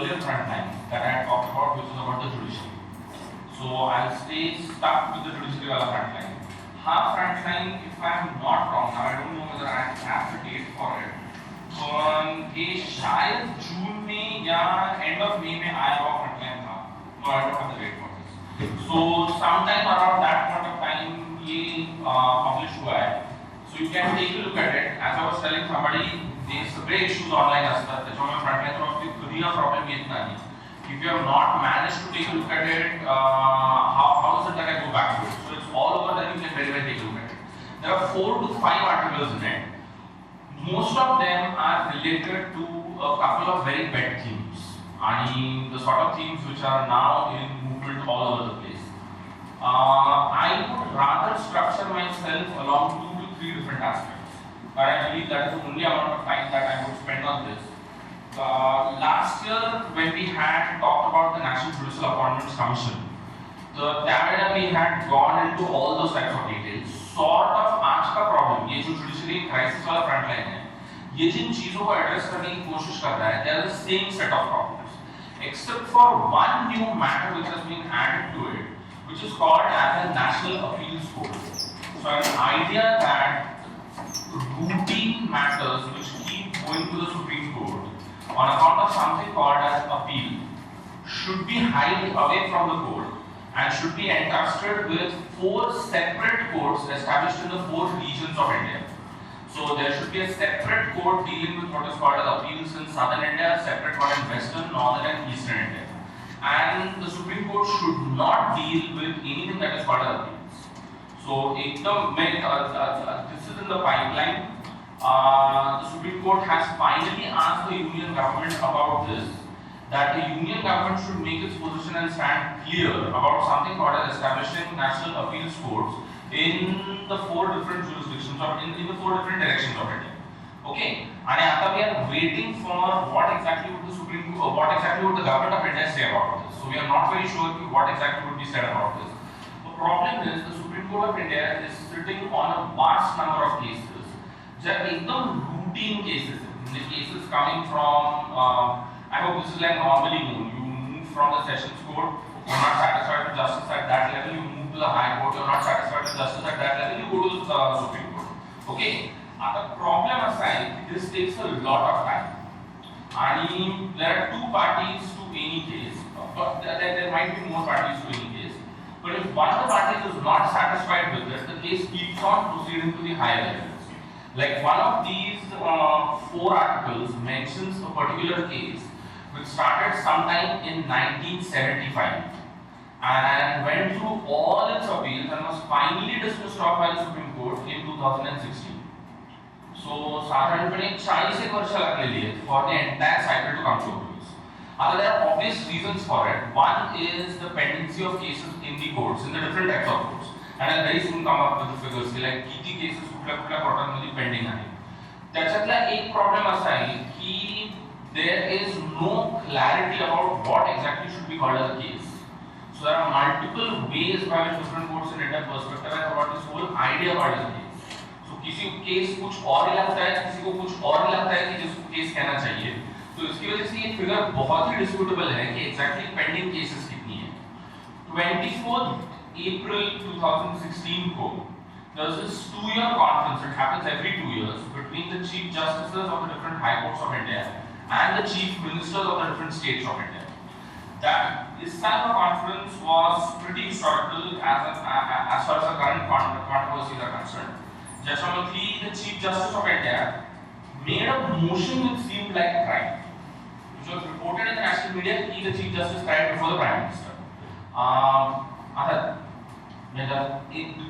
earlier Frontline that I had talked about, which is about the judiciary. So I'll stay stuck with the judiciary wala Frontline. Frontline, if I'm not wrong, now I don't know whether I have the date for it. ये शायद जून में या end of May में आया हुआ Frontline था. No, I don't have the date for this. So sometime around that point of time ये published हुआ है. So you can take a look at it. As I was telling somebody, they सगळे issues online असतात. त्याच्यामुळे Frontline थोडं कधी ना problem येत नाही. If you have not managed to take a look at it, how is it that I go back to it? So it's all over that you can very well take a look at it. There are 4 to 5 articles in it. Most of them are related to a couple of very pet themes. And the sort of themes which are now in movement all over the place. I would rather structure myself along 2 to 3 different aspects. But I believe that is the only amount of time that I would spend on this. Last year, when we had talked about the National Judicial Appointments Commission, we had gone into all those types of details. Sort of आज का problem, ये जो judiciary crisis वाला frontline है, ये जिन चीजों को address करने की कोशिश कर रहा है, they are the same set of problems, except for one new matter which has been added to it, which is called as a National Appeals Court. So an idea that routine matters which keep going to the Supreme Court on account of something called as appeal should be hived away from the court and should be entrusted with 4 separate courts established in the 4 regions of India. So there should be a separate court dealing with what is called as appeals in southern India, a separate one in western, northern and eastern India. And the Supreme Court should not deal with anything that is called as appeals. So this is in the pipeline. The Supreme Court has finally asked the union government about this, that the union government should make its position and stand clear about something called as establishing national appeals courts in the 4 different jurisdictions or in the 4 different directions of India. Okay, and now we are waiting for what exactly would the Supreme Court, what exactly would the government of India say about this. So we are not very sure what exactly would be said about this. The problem is the Supreme Court of India is sitting on a vast number of cases. Just एकदम routine cases, the cases coming from, I hope this is like normally known. You move from the Sessions Court, you're not satisfied with justice at that level, you move to the High Court, you're not satisfied with justice at that level, you go to the Supreme Court. Okay? The problem aside, this takes a lot of time. And there are 2 parties to any case, but there might be more parties to any case. But if one of the parties is not satisfied with this, the case keeps on proceeding to the higher levels. Like one of these 4 articles mentions a particular case which started sometime in 1975 and went through all its appeals and was finally dismissed off by the Supreme Court in 2016. So, साधारणपणे 40 वर्ष लागलेली आहेत for the entire cycle to come to a close. There are obvious reasons for it. One is the pendency of cases in the courts, in the different types of courts. And I'll very soon come up with the figures like किती cases कुठल्या कोर्टांमध्ये pending आहे. त्याच्यातला एक problem असा आहे की there is no clarity about what exactly should be called as a case. So there are multiple ways by which different courts in India perspective have about this whole idea about a case. So किसी को case कुछ और लगता है, किसी को कुछ और लगता है कि जिसको केस कहना चाहिए. तो इसकी वजह से ये फिगर बहुत ही डिस्प्यूटेबल है कि एग्जैक्टली पेंडिंग केसेस कितनी है. 24th April 2016 को there was this 2-year conference, it happens every 2 years, between the Chief Justices of the different High Courts of India and the Chief Ministers of the different states of India. This type of conference was pretty historical as far as the current controversies are concerned. Jashamati, the Chief Justice of India, made a motion which seemed like a crime, which was reported in the national media. He, the Chief Justice, cried before the Prime Minister.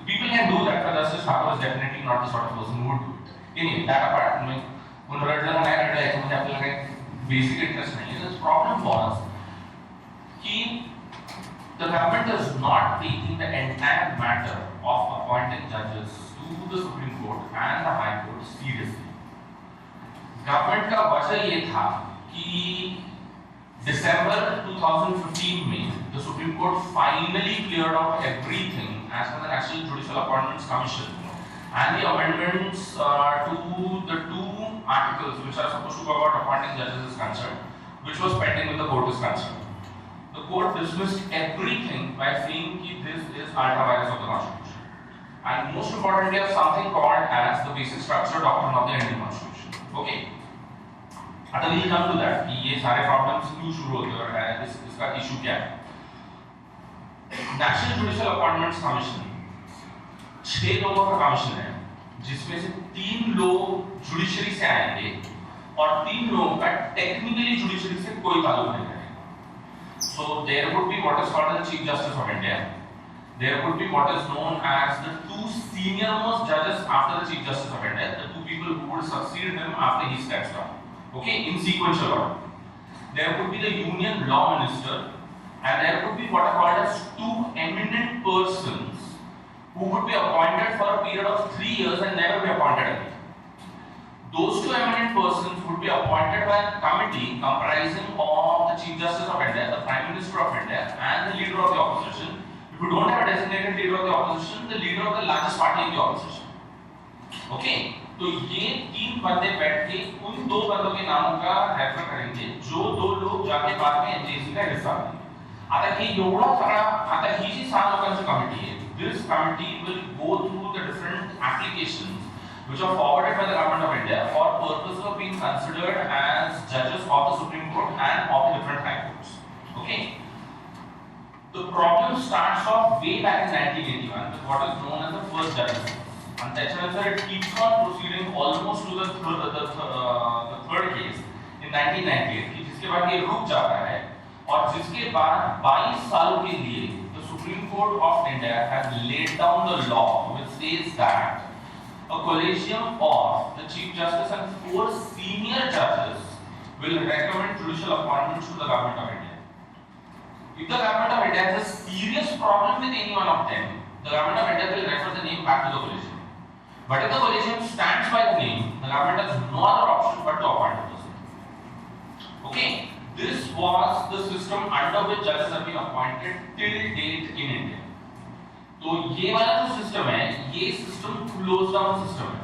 People can do that, but Justice Thakur is definitely not the sort of person who would do it. Anyway, that apart, basic interest nahi. The problem was that the government is not taking the entire matter of appointing judges to the Supreme Court and the High Court seriously. Government का वजह ये था कि December 2015 में the Supreme Court finally cleared out everything as per the National Judicial Appointments Commission and the amendments to the 2 articles which are supposed to go about appointing judges is concerned which was pending with the court is concerned. The court dismissed everything by saying that this is ultra vires of the Constitution. And most importantly, of something called as the basic structure doctrine of the Indian Constitution. Okay. After we come to that, ये सारे problems क्यों शुरू होते हैं और इसका issue क्या है? National Judicial Appointments Commission 6 लोगों का कमीशन है, जिसमें से 3 लोग जुडिशरी से आएंगे और 3 लोगों का टेक्निकली जुडिशरी से कोई ताल्लुक नहीं है. So there would be what is called the Chief Justice of India. There would be what is known as the 2 senior most judges after the Chief Justice of India, the 2 people who would succeed him after he steps down. Okay, in sequential order. There would be the Union Law Minister, and there would be what are called as 2 eminent persons who would be appointed for a period of 3 years and never be appointed again. Those 2 eminent persons would be appointed by a committee comprising of the Chief Justice of India, the Prime Minister of India, and the leader of the opposition. If you don't have a designated leader of the opposition, the leader of the largest party in the opposition. Okay. तो ये 3 बंदे बैठ के उन 2 बंदों के नामों का रेफर करेंगे जो 2 लोग जाके बाद में एनजेसी का हिस्सा बनेंगे. आता ही एवढा सगळा आता ही जी 7 लोकांची कमिटी आहे, this committee will go through the different applications which are forwarded by the government of India for purposes of being considered as judges of the Supreme Court and of the different high courts. Okay. The problem starts off way back in 1981 with what is known as the first judgment. And त्याच्यानंतर it keeps on proceeding almost to the third case in 1998 कि जिसके बाद ये रुक जाता है और जिसके बाद 22 सालों के लिए the Supreme Court of India has laid down the law which says that a collegium of the Chief Justice and 4 senior judges will recommend judicial appointments to the Government of India. If the Government of India has a serious problem with any one of them, the Government of India will refer the name back to the collegium. But if the collegium stands by the name, the government has no other option but to appoint a person. Okay, this was the system under which judges have been appointed till date in India. तो ये वाला जो system है, ये system closed down system है.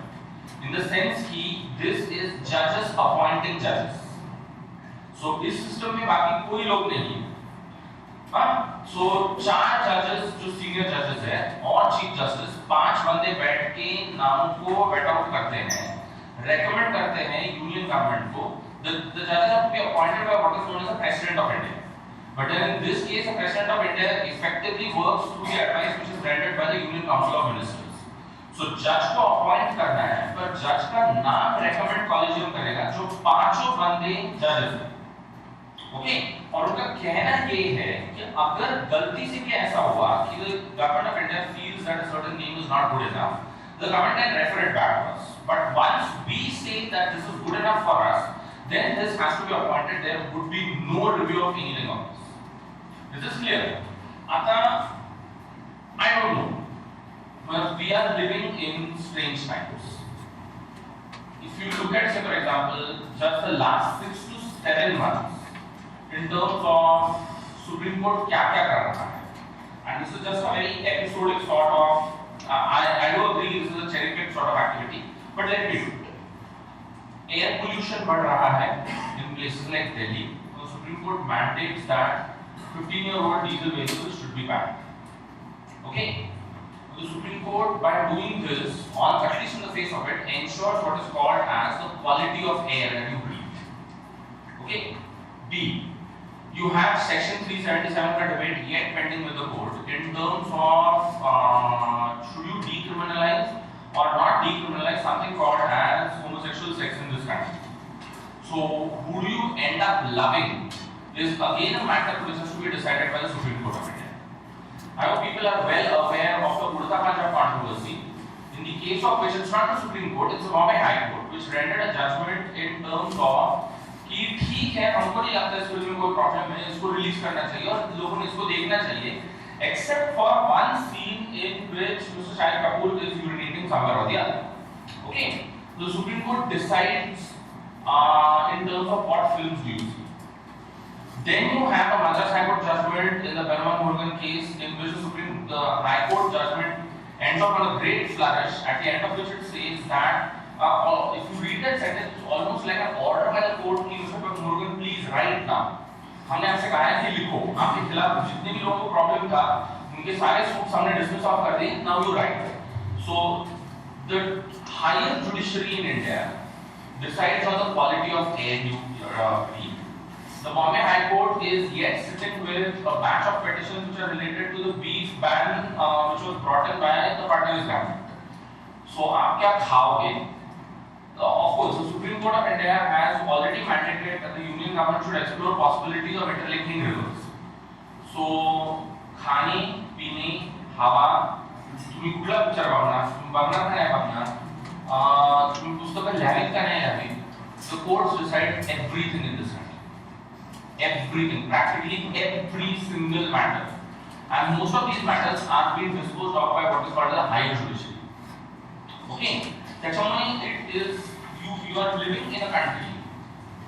In the sense कि this is judges appointing judges. So इस system में बाकी कोई लोग नहीं है. So 4 judges जो senior judges है और chief justice 5 बंदे बैठ के नामों को वेट आउट करते हैं, recommend करते हैं union government को. The judges have to be appointed by what is known as the President of India. But then in this case, the President of India effectively works through the advice which is rendered by the Union Council of Ministers. So judge को appoint करना है, पर judge का नाम recommend collegium करेगा जो 5 बंदे judges हैं. ओके, और उनका कहना ये है कि अगर गलती से भी ऐसा हुआ कि the government of India feels that a certain name is not good enough, the government can refer it back to us. But once we say that this is good enough for us, then this has to be appointed. There would be no review of anything on this. Is this clear? Ata, I don't know. But we are living in strange times. If you look at, say for example, just the last 6 to 7 months, in terms of Supreme Court क्या कर रहा है, and this is just a very episodic sort of, I do agree this is a cherry picked sort of activity, but let me do it. Air pollution बढ़ रहा है in places like Delhi. The Supreme Court mandates that 15-year-old diesel vehicles should be banned. Okay, the Supreme Court, by doing this, on at least in the face of it, ensures what is called as the quality of air that you breathe. Okay, B. You have Section 377 का debate yet pending with the court in terms of should you decriminalize or not decriminalize something called as homosexual sex in this country. So who do you end up loving is again a matter which has to be decided by the Supreme Court of India. I hope people are well aware of the Urta Punjab controversy, in the case of which it's not the Supreme Court, it's the Bombay High Court, which rendered a judgment in terms of कि ठीक है, हमको नहीं लगता इस film में कोई problem है, इसको रिलीज करना चाहिए और लोगों ने इसको देखना चाहिए, except for one scene in which Mr. Shahid Kapoor is urinating somewhere or the other. Okay, the Supreme Court decides in terms of what films do you see. Then you have a Madras High Court judgment in the Berman Morgan case, in which the High Court judgment ends up on a great flourish, at the end of which it says that if you read that sentence, it's almost like an order by the court, Mr. Morgan, please please right now, हमने आपसे कहा है कि लिखो, आपके खिलाफ जितने भी लोगों को प्रॉब्लम था उनके सारे सूट्स हमने डिसमिस ऑफ कर दिए, now you right. So the higher judiciary in India decides on the quality of air you breathe. The Bombay High Court is yet sitting with a batch of petitions which are related to the beef ban which was brought in by the Frontline government. So आप क्या खाओगे? Of course, the Supreme Court of India has already mandated that the Union government should explore possibilities of interlinking rivers. So खाने, पीने, हवा, तुम्ही कुठला picture बघणार नाही बघणार, तुम्ही पुस्तकं लिहावीत का नाही लिहावीत, the courts decide everything in this country. Everything, practically every single matter. And most of these matters are being disposed of by what is called the higher judiciary. Okay? त्याच्यामुळे it is, you are living in a country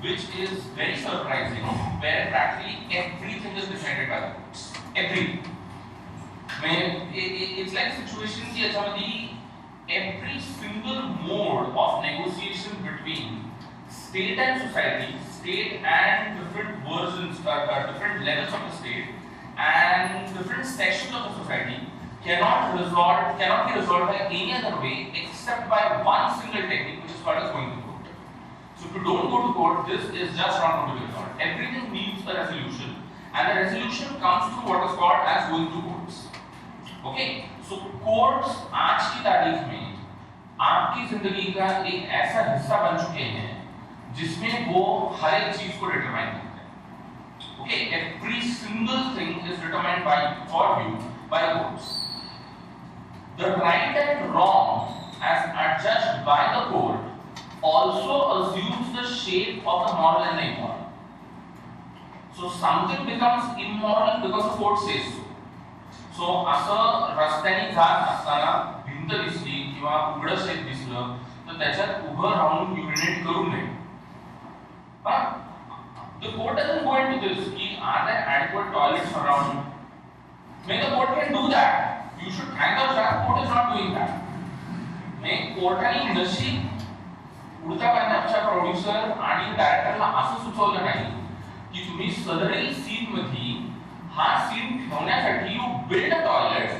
which is very surprising, where practically everything is decided by the courts. Everything. It's like a situation कि याच्यामध्ये every single mode of negotiation between state and society, state and different versions, different levels of the state and different sections of the society cannot be resolved by any other way except by one single technique, which is called as going to court. So if you don't go to court, this is just not going to be resolved. Everything needs a resolution, and the resolution comes through what is called as going to courts. Okay? So courts आज की तारीख में आपकी जिंदगी का एक ऐसा हिस्सा बन चुके हैं जिसमें वो हर एक चीज को डिटरमाइन करते हैं. Okay? Every single thing is determined for you by the courts. The right and wrong as adjudged by the court also assumes the shape of the moral and the immoral. So something becomes immoral because the court says so. So असं रस्त्याने जात असताना भिंत दिसली किंवा उघडं शेत दिसलं तर त्याच्यात उभं राहून युरिनेट करू नये. The court doesn't go into this कि are there adequate toilets around? Maybe the court can do that. You should thank the fact court is not doing that. maybe कोर्टाने नशीब उडता पंजाबच्या प्रोड्युसर आणि डायरेक्टरला असं सुचवलं नाही की तुम्ही सदरील सीन मध्ये हा सीन ठेवण्यासाठी you build a toilet,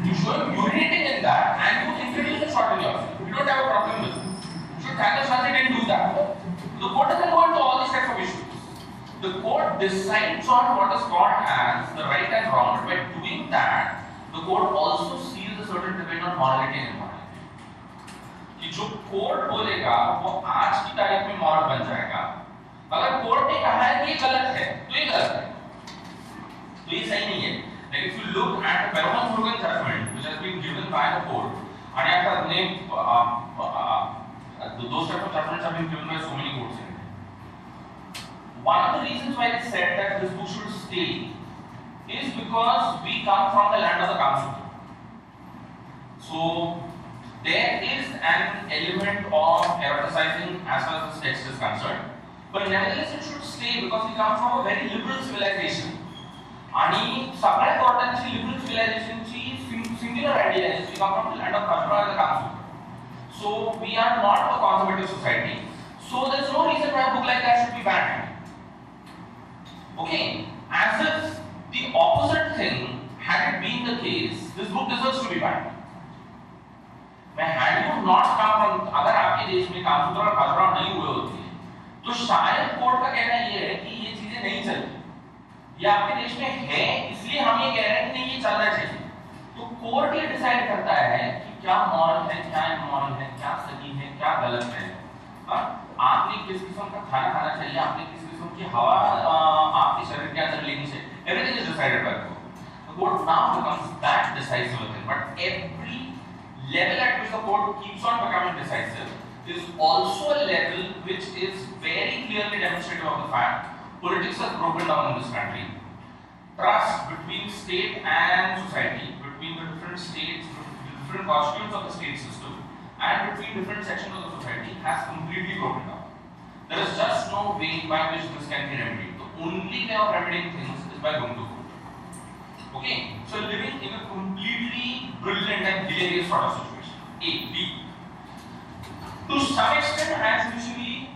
you should urinating in that and you introduce a shot in yourself. You don't have a problem with it. You should thank the fact they didn't do that. The court doesn't go into all these types of issues. The court decides on what is called as the right and wrong. But by doing that, the court also sees a certain debate on morality and immorality. कि जो court बोलेगा वो आज की तारीख में moral बन जाएगा. अगर कोर्ट ने कहा है कि ये गलत है तो ये गलत है, तो ये सही नहीं है. Like if you look at the Perron judgment which has been given by the court, and I have named those types of judgments have been given by so many courts in India. One of the reasons why they said that this book should stay is because we come from the land of the Kamsutra. So there is an element of eroticizing as far as this text is concerned, but nevertheless it should stay because we come from a very liberal civilization. आणि सगळ्या कोर्टांची liberal सिव्हिलायझेशनची singular idea आहे we come from the land of culture and the Kamasutra. So we are not a conservative society, so there is no reason why a book like that should be banned. Okay, as if the opposite thing had it been the case, this book deserves to be banned. मैं had you not come from, अगर आपके देश में कामसूत्र और खजुराहो नहीं हुए होते तो शायद कोर्ट का कहना ये है कि ये चीजें नहीं चलती. ये आपके देश में है इसलिए हम ये कह रहे हैं कि नहीं ये चलना चाहिए. तो कोर्ट ये डिसाइड करता है कि क्या मॉरल है, क्या इमोरल है, क्या सही है, क्या गलत है. आपने किस किस्म का खाना खाना चाहिए, आपने किस किस्म की हवा आपके शरीर के अंदर लेनी चाहिए, everything is decided by the court. The court now becomes that decisive thing, but every level at which the court keeps on becoming decisive is also a level which is very clearly demonstrative of the fact politics has broken down in this country. Trust between state and society, between the different states, the different constituents of the state system, and between different sections of the society has completely broken down. There is just no way by which this can be remedied. The only way of remedying things is by going to court. Okay, so living in a completely brilliant and hilarious sort of situation. A, B. To some extent, as usually,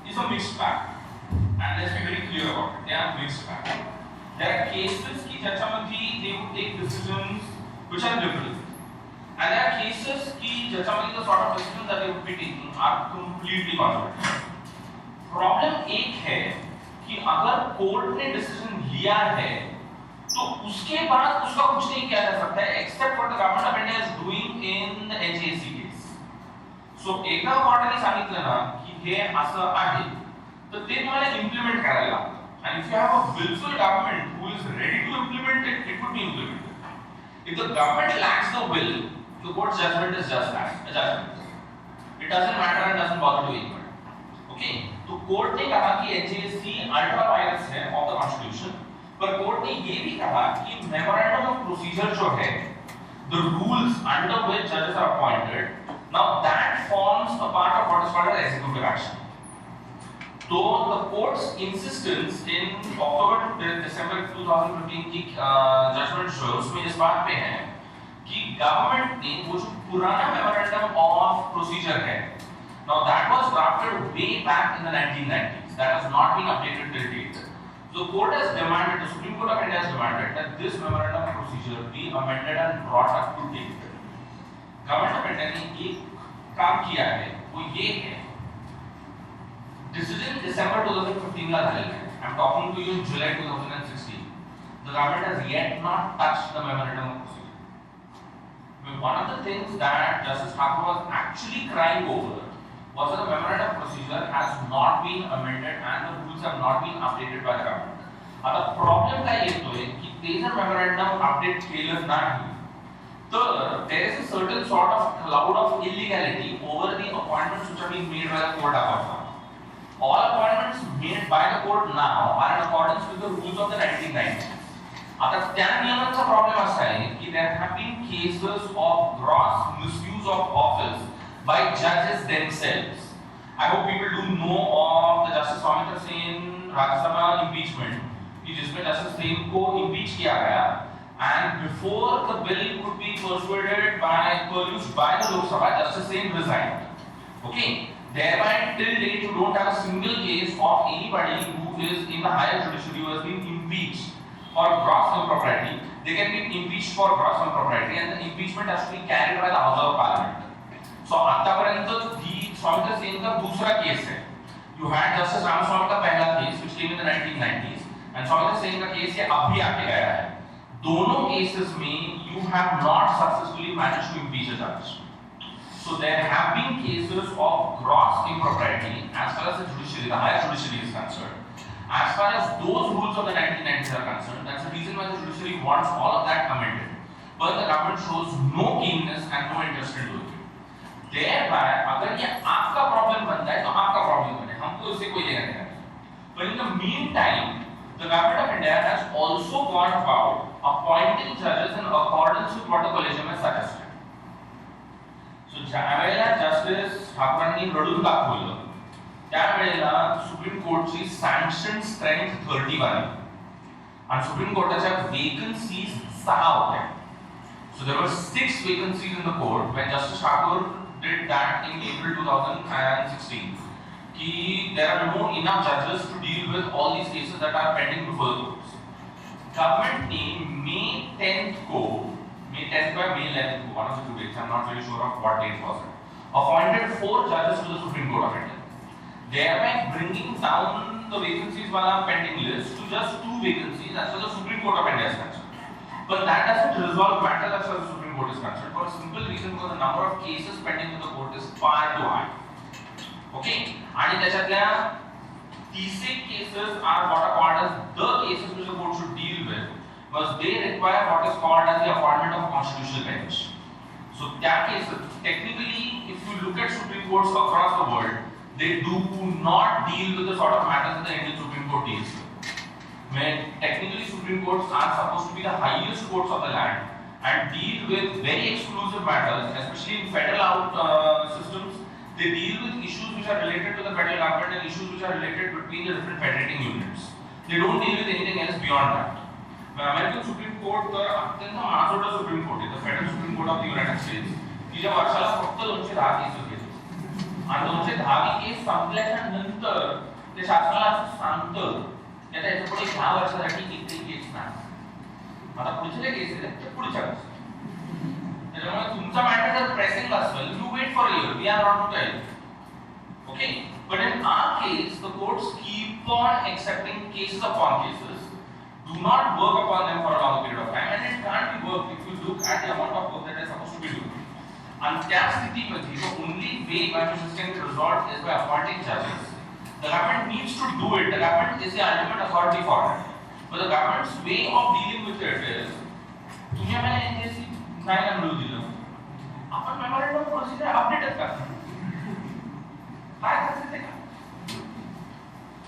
is a mixed bag. and let's be very clear about it. They are mixed bag. There are cases ki judgeamati they would take decisions which are liberal, and there are cases ki judgeamati the sort of decisions that they would be taking are completely conservative. Problem एक है कि अगर court ने decision लिया है तो उसके बाद उसका कुछ नहीं किया जा सकता है except what the government of India is doing in the HAC case. So एकदा कोर्टाने सांगितलं ना की हे असं आहे तर ते तुम्हाला इम्प्लिमेंट करायला लागतं. And if you have a willful government who is ready to implement it, it would be implemented. If the government lacks the will, the court's judgment is just that, a judgment. It doesn't matter and doesn't bother to anyone. Okay? तो court ने कहा कि एचएसी ultra vires है of the constitution, पर court ने ये भी कहा कि मेमोरेंडम ऑफ प्रोसीजर जो है, the rules under which judges are appointed, now that forms a part of what is called as executive action. So the court's insistence in October to December 2015 की judgment जो है उसमें इस बात पे है कि गवर्नमेंट ने वो जो पुराना मेमोरेंडम ऑफ प्रोसीजर है, now that was drafted way back in the 1990s, that has not been updated till date. So the court has demanded, the Supreme Court of India has demanded that this memorandum of procedure be amended and brought up to date. Government of India ने एक काम किया है, वो ये है, decision December 2015 का झालेला है. I'm talking to you in July 2016. The government has yet not touched the memorandum of procedure. One of the things that Justice Thakur was actually crying over was that the memorandum of procedure has not been amended and the rules have not been updated by the government. आता problem काय येतोय की ते जर memorandum update केलं नाही तर there is a certain sort of cloud of illegality over the appointments which are being made by the court above. All appointments made by the court now are in accordance with the rules of the 1990s. आता त्या नियमांचा problem असा आहे की there have been cases of gross misuse of office by judges themselves. I hope people do know of the Justice Swamitra Sen Rajya Sabha impeachment, कि जिसमें Justice Sen को impeach किया गया, and before the bill could be persuaded by the Lok Sabha, Justice Sen resigned. Okay, thereby till date you don't have a single case of anybody who is in the higher judiciary who has been impeached for gross impropriety. They can be impeached for gross impropriety, and the impeachment has to be carried by the House of Parliament. So आतापर्यंत ही स्वामित्रा सेन का दूसरा case है. You had Justice Ramaswamy का पहला case which came in the 1990s, and Swamitra Sen का case ये अभी आके गया है. दोनों केसेस में you have not successfully managed to impeach a judge. So there have been cases of gross impropriety as far as the judiciary, the higher judiciary is concerned. As far as those rules of the 1990s are concerned, that's the reason why the judiciary wants all of that amended. But the government shows no keenness and no interest in doing it. Thereby, अगर ये आपका problem बनता है तो आपका problem बने, हमको इससे कोई लेना देना नहीं. But in the meantime, the government of India has also gone about appointing judges in accordance with what the collegium has suggested. So ज्यावेळेला जस्टिस ठाकूरांनी रडून दाखवलं त्यावेळेला सुप्रीम कोर्टची सँक्शन स्ट्रेंथ 31 आहे आणि सुप्रीम कोर्टाच्या वेकन्सीज 6 होत्या. So there were 6 vacancies in the court when Justice Thakur did that in April 2016. Ki there are no enough judges to deal with all these cases that are pending before the courts. Government ने May 10th को, May 10th or May 11th को, one of the 2 dates, I'm not very sure of what date was it, appointed 4 judges to the Supreme Court of India. Thereby bringing down the vacancies wala pending list to just 2 vacancies as far as the Supreme Court of India is concerned. But that doesn't resolve matters as far as the Supreme Court is concerned for a simple reason, because the number of cases pending in the court is far too high. Okay, आणि त्याच्यातल्या 30 cases are what are called as the cases which the court should deal with, because they require what is called as the appointment of constitutional bench. So that cases, technically, if you look at Supreme Courts across the world, they do not deal with the sort of matters that the Indian Supreme Court deals with. When technically Supreme Courts are supposed to be the highest courts of the land and deal with very exclusive matters, especially in federal systems. They deal with issues which are related to the federal government and issues which are related between the different federating units. They don't deal with anything else beyond that. The American Supreme Court तर अत्यंत महासोडा Supreme Court आहे, the Federal Supreme Court of the United States, की ज्या वर्षाला फक्त 210 cases घेते आणि 210 case संपल्याच्या नंतर ते शासनाला असं सांगतं की आता याच्या पुढे ह्या वर्षासाठी इतके केस नाही, आता पुढचे जे केसेस आहेत ते पुढच्या वर्षी. त्याच्यामुळे तुमचा मॅटर जर प्रेसिंग असेल, you wait for year, we are not to tell. Okay, but in our case, the courts keep on accepting cases upon cases, do not work upon them for a long period of time, and it can't be worked if you look at the amount of work that is supposed to be doing. And that sthiti, the only way by which this can be resolved is by appointing judges. The government needs to do it. The government is the ultimate authority for it. But the government's way of dealing with it is, तुम्ही आम्हाला NPSC नाही ना मिळू दिलं, आपण memorandum of procedure update करणार.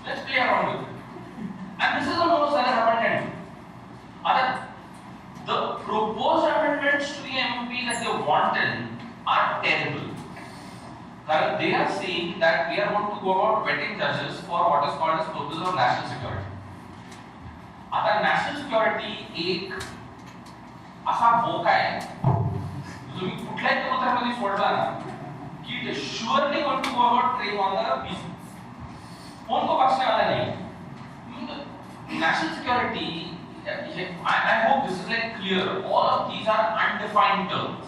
Let's play around with it. And this is the most that has happened can do. The proposed amendments to the MOP that they wanted are terrible. Because they are saying that we are going to go about vetting judges for what is called as purposes of national security. आता national security एक असा बोका आहे, तुम्ही कुठल्याही उत्तरामध्ये सोडला ना कि it is surely going to go about preying on the peace. उनको बख्शने वाला नहीं. National security, I hope this is like clear. All of these are undefined terms.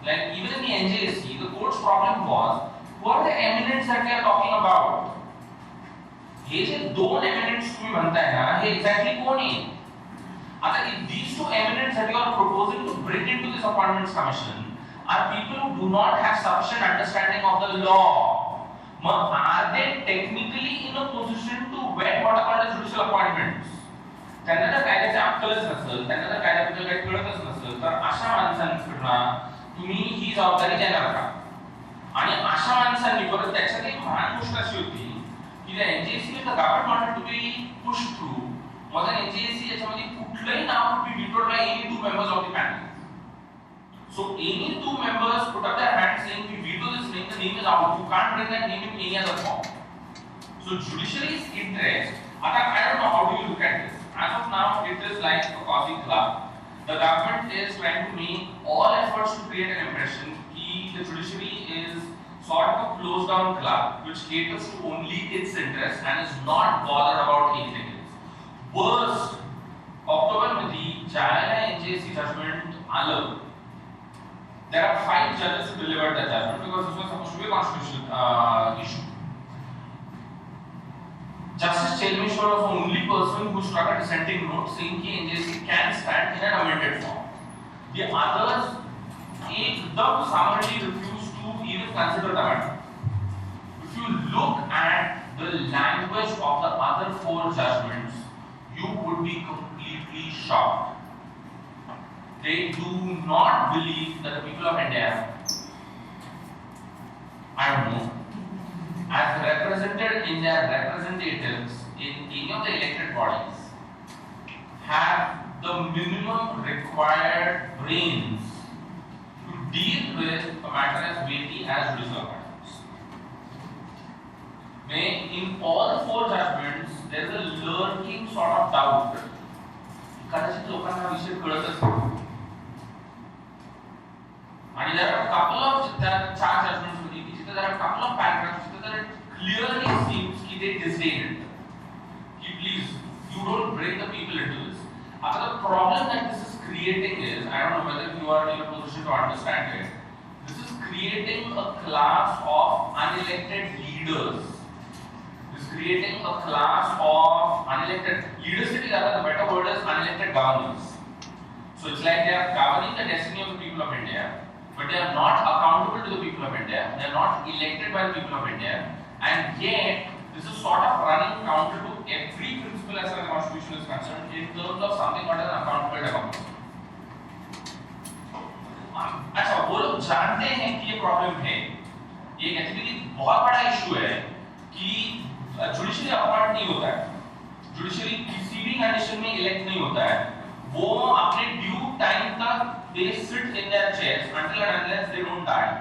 Like even in the NJSC, the court's problem was, who are the eminents that we are talking about? हे जे दोन eminents तुम्ही म्हणताय ना, हे exactly कोण आहे? आता if these two eminents that you are proposing to bring into this appointments commission are people who do not have sufficient understanding of the law, are they technically in a position to vet what are called as judicial appointments? त्यांना जर कायद्याची अक्कलच नसेल, त्यांना जर कायद्याबद्दल काही कळतच नसेल, तर अशा माणसांना तुम्ही ही जबाबदारी देणार का? आणि अशा माणसांनी परत त्याच्यात एक महान गोष्ट अशी होती की त्या NJSC ला government wanted to be push through, मग NJSC याच्यामध्ये कुठलंही नाव would be vetoed by any two members of the panel. So any two members put up their hands saying we veto this name, the name is out. You can't bring that name in any other form. So judiciary's interest, I don't know how do you look at this. As of now, it is like a coffee club. The government is trying to make all efforts to create an impression that the judiciary is sort of a closed down club which caters to only its interests and is not bothered about anything else. Worst, October मध्ये ज्याला NJSC judgment आलं, there are 5 judges who delivered that judgment because this was supposed to be a constitutional issue. Justice Chelmeshwar was the only person who struck a dissenting note saying that NJSC can stand in an amended form. The others एकदम summarily refused to even consider the matter. If you look at the language of the other 4 judgments, you would be completely shocked. They do not believe that the people of India, I don't know, as represented in their representatives in any of the elected bodies, have the minimum required brains to deal with a matter as weighty as judicial matters. In all the 4 judgments, there is a lurking sort of doubt. कदाचित लोकांना विषय कळतच नाही. And there are a couple of charge judgments मध्ये की जिथे there are a couple of paragraphs जिथे there clearly seems कि they disdain it. कि please, you don't bring the people into this. After the problem that this is creating is, I don't know whether you are in a position to understand it. This is creating a class of unelected leaders. This is creating a class of unelected leadership. The better word is unelected governors. So it's like they are governing the destiny of the people of India. But they are not accountable to the people of India. They are not elected by the people of India, and yet this is sort of running counter to every principle as far as the constitution is concerned in terms of something called an accountable democracy. अच्छा, वो लोग जानते हैं कि ये problem है. ये actually बहुत बड़ा इशू है कि जुडिशरी अपॉइंट नहीं होता है, जुडिशरी किसी भी कंडीशन में इलेक्ट नहीं होता है. वो अपने ड्यू टाइम तक they sit in their chairs until and unless they don't die.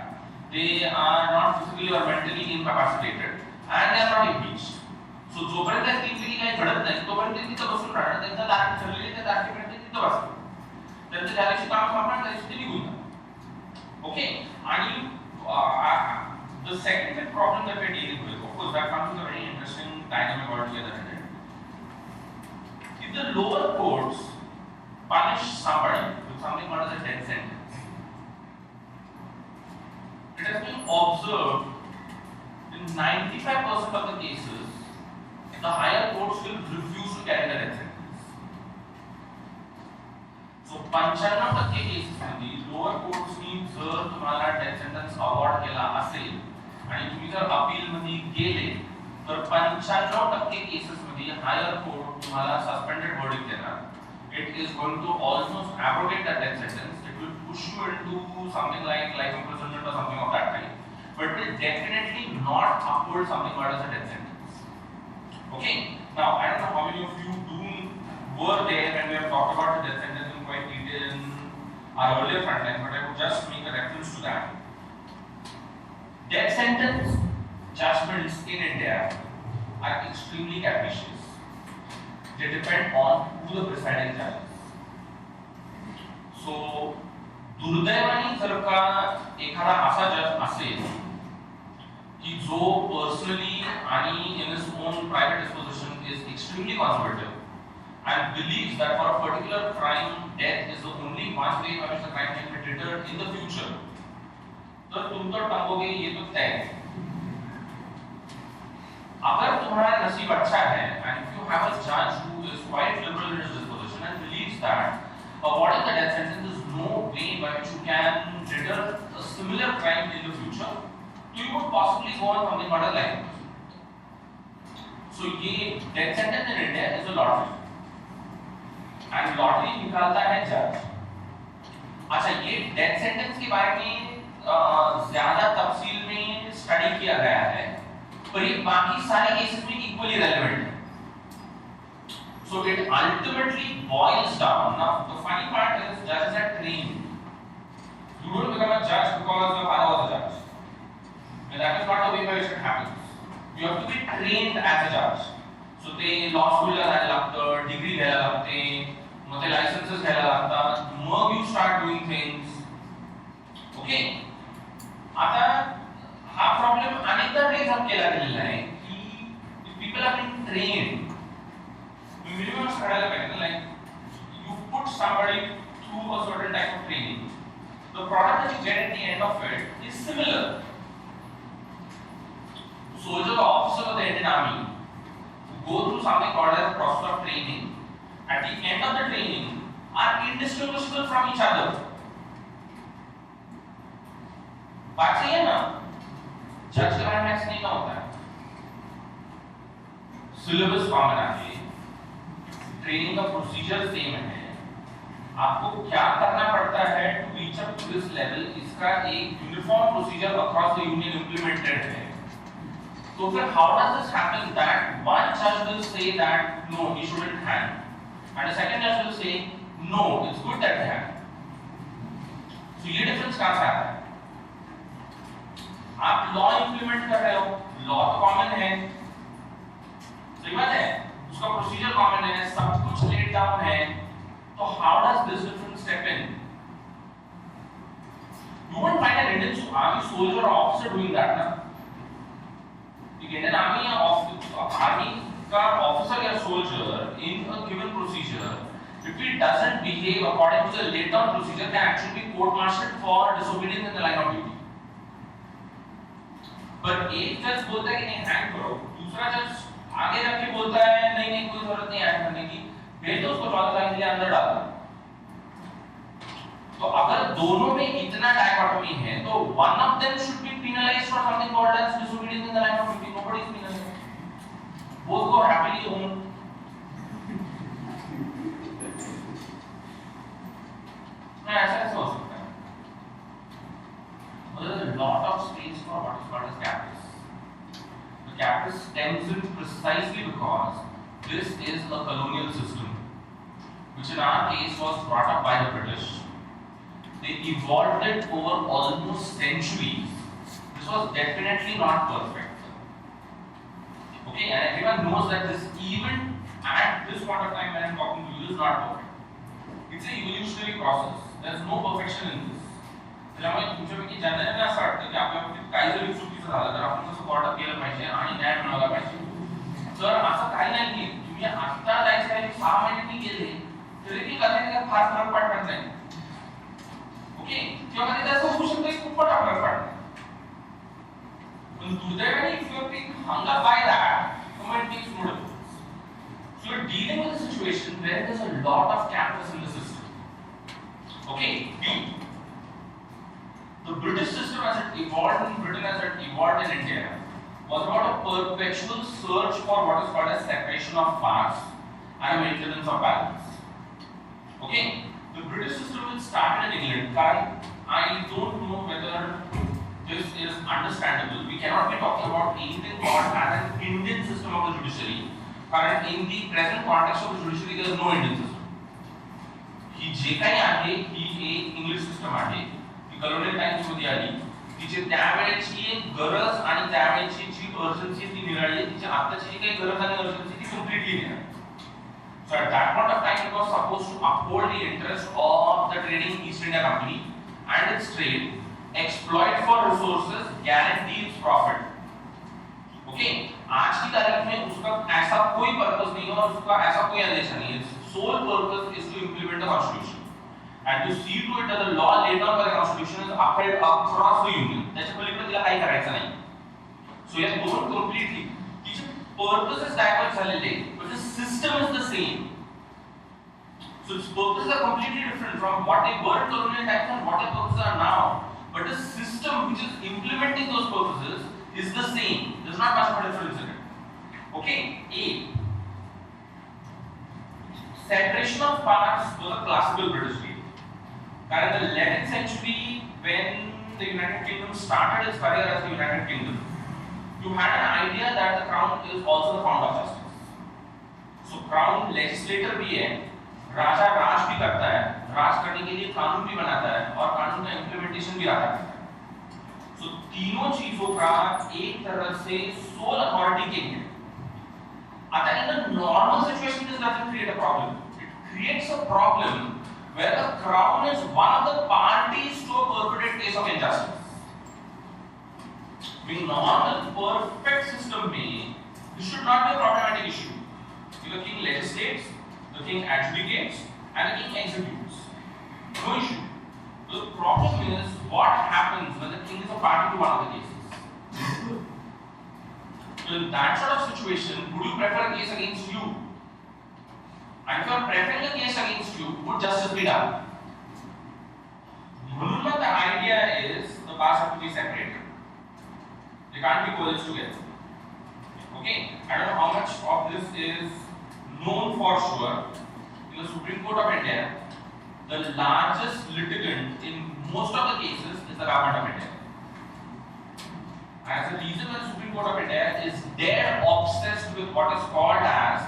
They are not physically or mentally incapacitated and they are not impeached. So जोपर्यंत ती काही घडत नाही तोपर्यंत तिथं बसून राहणार. त्यांचा तारीख ठरलेली त्या तारखेपर्यंत तिथं बसणार. त्यांचं ज्या दिवशी काम संपणार त्या दिवशी ते निघून जाणार. Okay, and the second big problem that we're dealing with, of course, that comes with a very interesting dynamic altogether in it. If the lower courts punish somebody with something called as a death sentence, it has been observed in 95% of the cases, the higher courts will refuse to carry the death sentence. So 95% cases मध्ये lower courts नी जर तुम्हाला death sentence award केला असेल आणि तुम्ही जर appeal मध्ये गेले तर 95% cases मध्ये higher court तुम्हाला suspended verdict देणार. It is going to almost abrogate that death sentence. It will push you into something like life imprisonment or something of that type. But it will definitely not uphold something called as a death sentence. Okay. Now I don't know how many of you were there when we have talked about the death sentence in quite detail in our earlier frontline, but I would just make a reference to that. Death sentence judgments in India are extremely capricious. They depend on who the presiding judge is. So, दुर्दैवाने जर का एखादा असा जज असेल की जो personally आणि in his own private disposition is extremely conservative and believes that for a particular crime death is the only one way by which the crime can be deterred in the future, तो तुम तो टंगोगे ये तो तय है. अगर तुम्हारा नसीब अच्छा है and if you have a judge who is quite liberal in his disposition and believes that awarding the death sentence is no way by which you can deter a similar crime in the future, you would possibly go on something called a life. So ये death sentence in India is a lottery and lottery निकालता है judge. अच्छा ये death sentence के बारे में ज़्यादा तफसील में स्टडी किया गया है, पर ये बाकी सारे केसेस में इक्वली रेलेवेंट है. So it ultimately boils down. Now the funny part is judges are trained. You don't become a judge because your father was a judge. And that is not the way by which it happens. You have to be trained as a judge. So they law school ला जायला लागतं, degree घ्यायला लागते, मग ते licenses घ्यायला लागतात, मग you start doing things. Okay? आता हा problem अनेकदा रेज अप केला गेलेला आहे की people have been trained. Minimum करायला पाहिजे, like you put somebody through a certain type of training. The product that you get at the end of it is similar. Soldier or officer of the Indian Army go through something called as a process of training. At the end of the training, are indistinguishable from each other. बात सही है ना? जज के बारे में ऐसा नहीं होता है. सिलेबस कॉमन है, ट्रेनिंग का प्रोसीजर सेम है. आपको क्या करना पड़ता है to reach up to this level, इसका एक uniform procedure across the union implemented है. तो फिर how does this happen that one जज will say that no he shouldn't have and the second जज will say no it's good that they have. सो ये difference कहां से आता है? आप लॉ इंप्लीमेंट कर रहे हो, लॉ तो कॉमन है, सही बात है, उसका प्रोसीजर कॉमन है, सब कुछ लेट डाउन है, तो how does this difference step in? You won't find an Indian army soldier और ऑफिसर डूइंग दैट ना. इंडियन आर्मी या आर्मी का ऑफिसर या soldier in a given procedure, if he doesn't behave according to the laid down procedure, can actually be court martialed for disobedience in the line of duty. पर एक जज बोलता है कि नहीं हैंग करो, दूसरा जज आगे जाके बोलता है नहीं नहीं कोई जरूरत नहीं हैंग करने की, भेज दो उसको 14 साल के लिए अंदर डाल दो. तो अगर दोनों में इतना डायकोटोमी है तो one of them should be penalized for something called as disobedience in the line of duty. Nobody is penalized. Both go happily home. ऐसा कैसे हो सकता है? There is a lot of space for what is called as caprice. The caprice stems in precisely because this is a colonial system, which in our case was brought up by the British. They evolved it over almost centuries. This was definitely not perfect. Okay, and everyone knows that this, even at this point of time when I'm talking to you, is not perfect. It's an evolutionary process. There's no perfection in this. त्यामुळे तुमच्यापैकी ज्यांना असं वाटतं की आपल्या बाबतीत काही जरी चुकीचं झालं तर आपण कसं कोर्टात गेलं पाहिजे आणि न्याय मिळवला पाहिजे, जर असं काही नाही तुम्ही आता जायचं आहे 6 महिन्यांनी गेले तरी ती कदाचित फार फरक पडणार नाही. ओके, किंवा कधी असं होऊ शकतं की खूप मोठा फरक पडणार. पण दुर्दैवाने if you are being hung up by that, it makes no difference. So you're dealing with a situation where there's a lot of campus in the system. Okay, B. The British system as it evolved in Britain, as it evolved in India, was about a perpetual search for what is called a separation of powers and a maintenance of balance. Okay, the British system which started in England, I don't know whether this is understandable. We cannot be talking about anything called as an Indian system of the judiciary. Current in the present context of the judiciary, there is no Indian system. ही जे काही आहे ही एक English system आहे. ती colonial times मध्ये आली. तिची त्यावेळेची एक गरज आणि त्यावेळेची जी अर्जन्सी ती निराळी. तिची आताची जी काही गरज आणि अर्जन्सी ती कम्प्लीटली निराळी. So at that point of time, it was supposed to uphold the interest of the trading East India Company and its trade, exploit for resources, guarantee its profit. Okay, आज की तारीख में उसका ऐसा कोई purpose नहीं है और उसका ऐसा कोई आदेश नहीं है. Its sole purpose is to implement the constitution and to see to it that the law laid down by the constitution is upheld across the union. त्याच्या पलीकडे तिला काही करायचं नाही. So या दोन completely तिचे purposes diverge झालेले, but the system is the same. So its purposes are completely different from what they were in colonial times and what their purposes are now. But the system which is implementing those purposes is the same. There's not much of a difference in it. Okay, A. Separation of powers was a classical British view. In the 11th century, when the United Kingdom started its career as the United Kingdom, you had an idea that the crown is also the fount of justice. So crown legislator भी है, राजा राज भी करता है, राज करने के लिए कानून भी बनाता है और कानून का इम्प्लीमेंटेशन भी राजा करता है. So तीनों चीजों का एक तरह से sole authority किंग है. आता in a normal situation this doesn't create a problem. It creates a problem where the crown is one of the parties to a perpetrated case of injustice. In normal perfect system में this should not be a problematic issue. The king legislates, the king adjudicates, and the king executes. No issue. The problem is what happens when the king is a party to one of the cases. So in that sort of situation, would you prefer a case against you? And if you are preferring a case against you, would justice be done? The idea is the powers have to be separated. They can't be coalesced together. Okay? I don't know how much of this is known for sure. In the Supreme Court of India, the largest litigant in most of the cases is the government of India. As a reason why the Supreme Court of India is dead obsessed with what is called as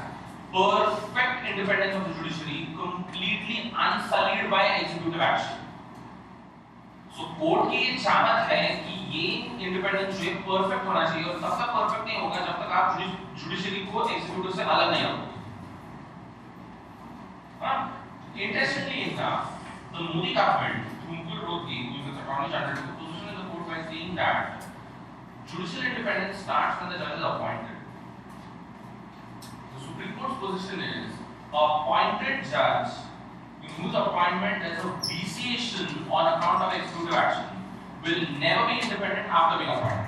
perfect independence of the judiciary, completely unsullied by executive action. So court की ये चाहत है कि ये independence जो है perfect होना चाहिए और तब तक परफेक्ट नहीं होगा जब तक आप जुडिशरी को एग्जीक्यूटिव से अलग नहीं होगे. Interestingly enough, the Modi government, Mukul Rogi, who is the attorney general, took a position in the court by saying that judicial independence starts when the judge is appointed. The Supreme Court's position is appointed judge whose appointment as a vitiation on account of executive action will never be independent after being appointed.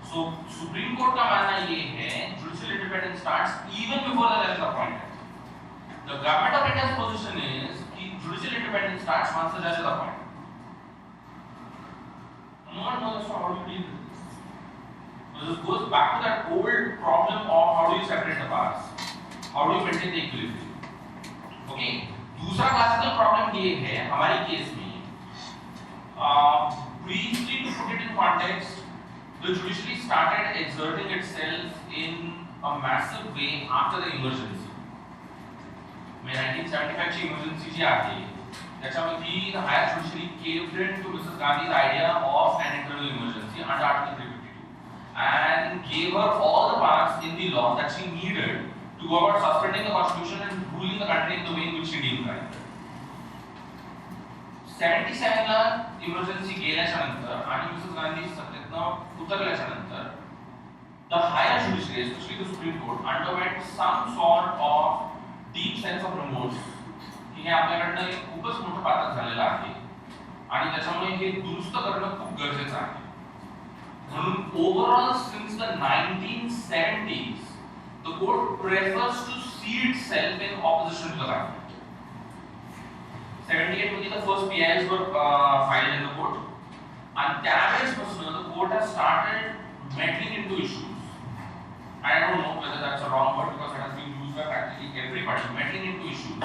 So Supreme Court का मानना ये है judicial independence starts even before the judge is appointed. The government of India's position is कि judicial independence starts once the judge is appointed. No one knows how to deal with this. So this goes back to that old problem of how do you separate the powers? How do you maintain the equilibrium? Okay. दूसरा classical problem ये है हमारी case में. Briefly to put it in context, the judiciary started exerting itself in a massive way after the emergency. When 1975 ची emergency जी आती, त्याच्यामध्ये the higher judiciary caved in to Mrs. Gandhi's idea of an internal emergency under Article 352 and gave her all the powers in the law that she needed to go about suspending the constitution and ruling the country in the way in which she deemed right. 77 La emergency गेल्याच्या नंतर आणि Mrs Gandhi सत्तेतनं उतरल्याच्या नंतर the higher judiciary, especially the Supreme Court, underwent some sort of deep sense of remorse की हे आपल्याकडनं एक खूपच मोठं पातक झालेलं आहे आणि त्याच्यामुळे हे दुरुस्त करणं खूप गरजेचं आहे. म्हणून overall since the 1970s the court prefers to see itself in opposition to the government. 78 मध्ये the first PIs were filed in the court and त्यावेळेसपासून the court has started meddling into issues. I don't know whether that's a wrong word because it has been used by practically everybody. Meddling into issues.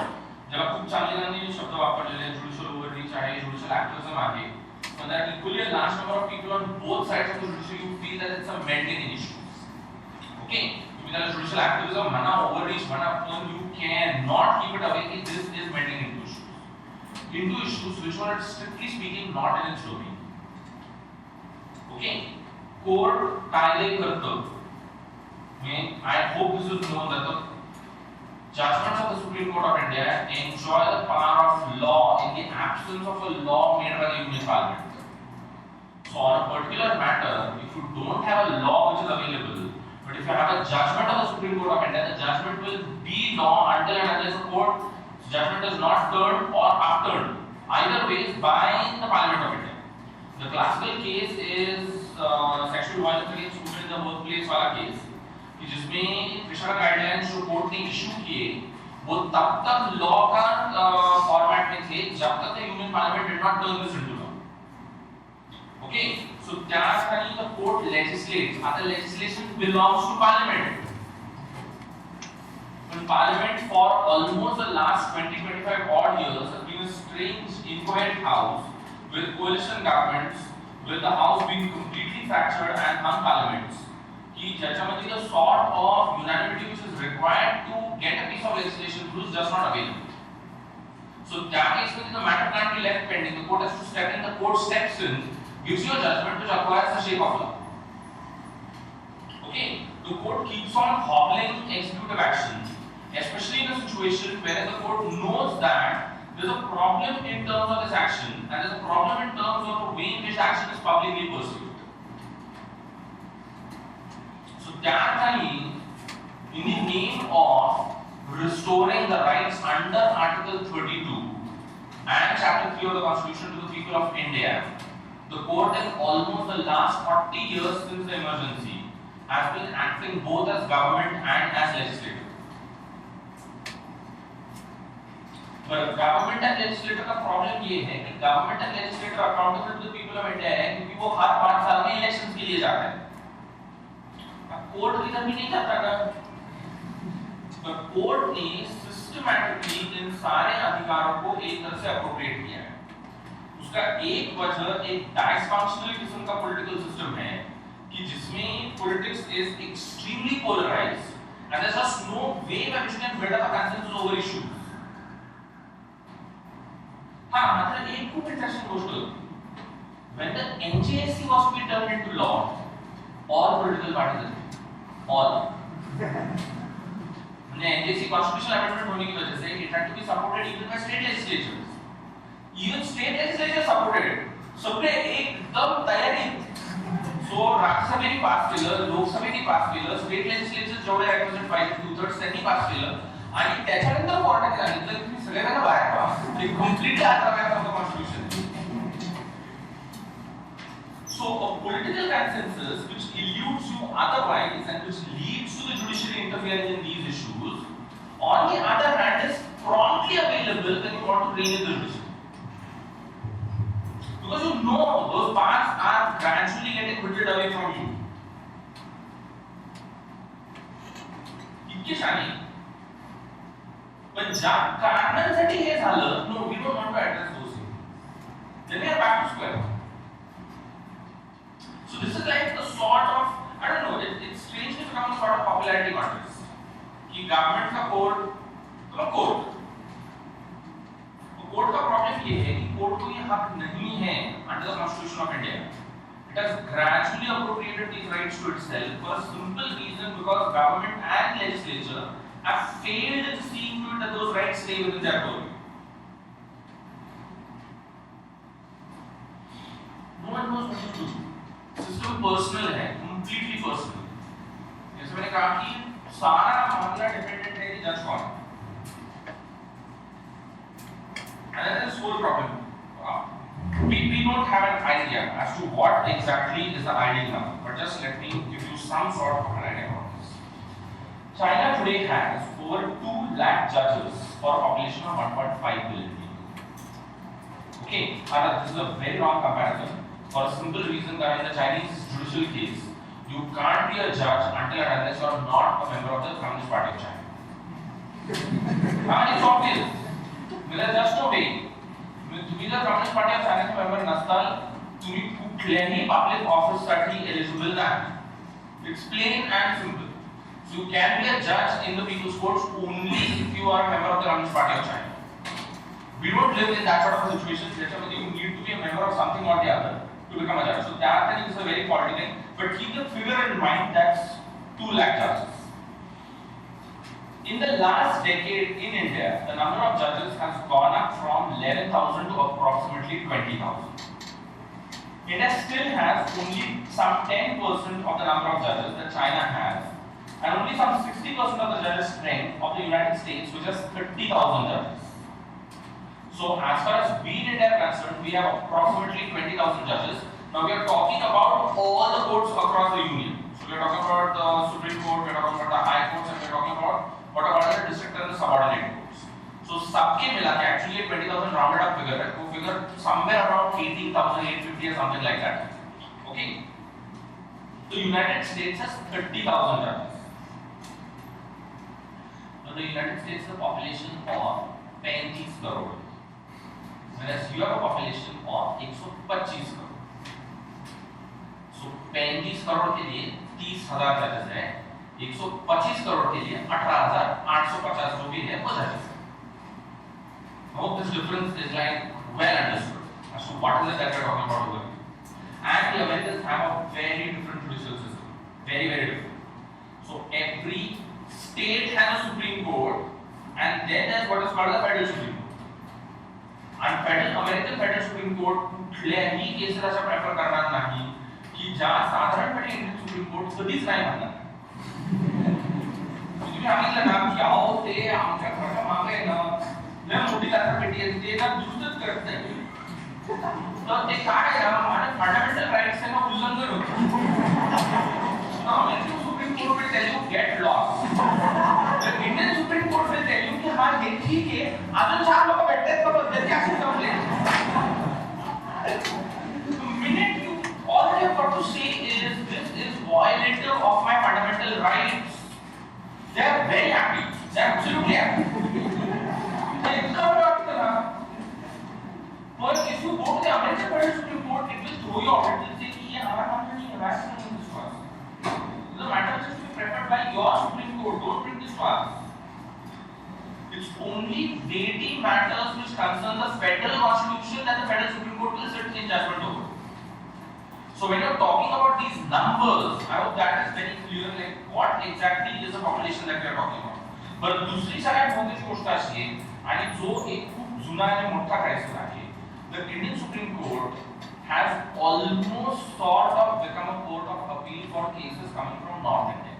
ज्याला खूप चांगल्याने शब्द वापरलेले judicial ओव्हररीच आहे, judicial ऍक्टिव्हिझम आहे, but there are equally a large number of people on both sides of the judiciary who feel that it's a meddling in issues. Okay, तुम्ही त्याला judicial ऍक्टिव्हिझम म्हणा, ओव्हररीच म्हणा, पण you cannot keep it away that this is meddling into issues which were strictly speaking not in its domain. Okay, court कायदे करतं. I hope this is known that the judgments of the Supreme Court of India enjoy the power of law in the absence of a law made by the Union Parliament. So on a particular matter, if you don't have a law which is available, but if you have a judgment of the Supreme Court of India, the judgment will be law until and unless the court judgment is not turned or upturned, either ways by the Parliament of India. The classical case is sexual violence against women in the workplace वाला case, जिसमें pressure guidelines जो court ने issue किए वो तब तक law का format में थे जब तक union parliament did not turn this into law. Okay, so त्या ठिकाणी द कोर्ट लेजिस्लेट्स. आता legislation belongs to parliament. When Parliament for almost the last 20-25 odd years has been a strange incoherent house with coalition governments, with the house being completely fractured and hung parliaments. कि ज्याच्यामध्ये the sort of unanimity which is required to get a piece of legislation through is just not available. So that case when the matter can't be left pending, the court has to step in. The court steps in, gives you a judgment which acquires the shape of law. Okay, the court keeps on hobbling executive action, especially in a situation where the court knows that there's a problem in terms of this action and there's a problem in terms of the way in which action is publicly perceived. That time, in the name of restoring the rights under Article 32 and Chapter 3 of the Constitution to the people of India, the court in almost the last 40 years since the emergency has been acting both as government and as legislature. But government and legislature का problem ये है कि government and legislature accountable to the people of India है क्योंकि वो हर 5 साल में elections के लिए जाते हैं. कोर्ट इधर भी नहीं जाता था, पर कोर्ट ने सिस्टमैटिकली इन सारे अधिकारों को एक तरह से अप्रोप्रिएट किया है. उसका एक वजह एक डायस्फंक्शनल किस्म का पॉलिटिकल सिस्टम है कि जिसमें politics is extremely polarised and there's just no way by which you can build up a consensus over issues. हाँ, मतलब एक खूब interesting question. When the MPSC was to be turned into law, all political parties all ने MPSC constitutional amendment होने की वजह से it had to be supported even by state legislatures. Even state legislatures supported it. सबने एकदम तैयारी. So Rajya Sabha ने पास केलं, लोकसभा ने पास केलं, state legislatures जेवढे represent by 2/3 त्यांनी पास केलं आणि त्याच्यानंतर कोर्टाने सांगितलं की तुम्ही सगळ्यांना बाहेर व्हा. ते completely outside of the constitution. So a political consensus which eludes you otherwise and which leads to the judiciary interfering in these issues, on the other hand, is promptly available when you want to rein in the judiciary. Because you know those parts are gradually getting whittled away from you. इतके शाने. पण ज्या कारणांसाठी हे झालं, no, we don't want to address those things. Then we are back to square one. So this is like a sort of, I don't know, it's strangely become a sort of popularity contest. कि government का court, तो court. तो court का problem ये है कि court को ये हक नहीं है under the Constitution of India. It has gradually appropriated these rights to itself for a simple reason because government and legislature have failed in seeing to it that those rights stay within their purview. No one knows what to do. System personal है, completely personal. जैसे मैंने कहा कि सारा मामला dependent है कि जज कौन है, and that is whole problem. We don't have an idea as to what exactly is the ideal number, but just let me give you some sort of an idea about this. China today has over 2 lakh judges for a population of 1.5 billion people. Okay, this is a very wrong comparison for a simple reason that in the Chinese judicial case, you can't be a judge until and unless you are not a member of the Communist Party of China. It's obvious. There's just no way. तुम्ही जर communist party of चायनाचे member नसताल तुम्ही कुठल्याही public ऑफिससाठी eligible नाही. It's plain and simple. So you can be a judge in the people's courts only if you are a member of the Communist Party of China. We don't live in that sort of a situation. Therefore, you need to be a member of something or the other to become a judge. So that thing is a very faulty thing. But keep the figure in mind. That's 2 lakh judges. In the last decade in India, the number of judges has gone up from 11,000 to approximately 20,000. India still has only some 10% of the number of judges that China has, and only some 60% of the judges' strength of the United States, which is 30,000 judges. So, as far as we in India are concerned, we have approximately 20,000 judges. Now, we are talking about all the courts across the Union. So, we are talking about the Supreme Court, we are talking about the High Courts, and we are talking about what about the district and the subordinate courts. So सबके मिला के actually 20,000 rounded up figure है, वो figure somewhere around 18,850 or something like that. Okay. The United States has 30,000 judges. Now the United States has a population of 35 crore, whereas you have a population of 125 crore. So 35 crore के लिए 30,000 judges हैं. 125 करोड़ के लिए 18,850 जो भी है वो जजेस है. Hope this difference is like well understood as to what is it that we are talking about over here. And the Americans have a very different judicial system, very different. So every state has a Supreme Court, and then there's what is called the Federal Supreme Court. And American Federal Supreme Court कुठल्याही cases अशा prefer करणार नाही की ज्या साधारणपणे Indian Supreme court कधीच नाही म्हणणार. सांगितलं ना की अहो ते आमच्या घराच्या मागे ना लय मोठी पेटी आहे ते ना दुरुस्तच करत नाही. तर ते काय आहे ना माझे फंडामेंटल राइट्स आहे ना उल्लंघन होतं. American Supreme Court will tell you get lost. Indian Supreme Court will tell you की हा हे ठीक आहे अजून 4 लोक भेटतात का पद्धती असे समजले. Minute you all you have got to say is this is violative of my fundamental rights. They are very happy. They are absolutely happy. They come out to them. But if you go to the American Federal Supreme Court, it will throw you out. It will say, "ये हमारा मामला नहीं है, why are you this to us? The matter is to be preferred by your Supreme Court. Don't bring this to us." It's only weighty matters which concern the federal constitution that the Federal Supreme Court will sit in judgment over. So when you're talking about these numbers, I hope that is very clear, like what exactly is the population that we are talking about. But दुसरी सगळ्यात महत्त्वाची गोष्ट अशी आहे आणि जो एक खूप जुना आणि मोठा क्रायसिस आहे, the Indian Supreme Court has almost sort of become a court of appeal for cases coming from North India.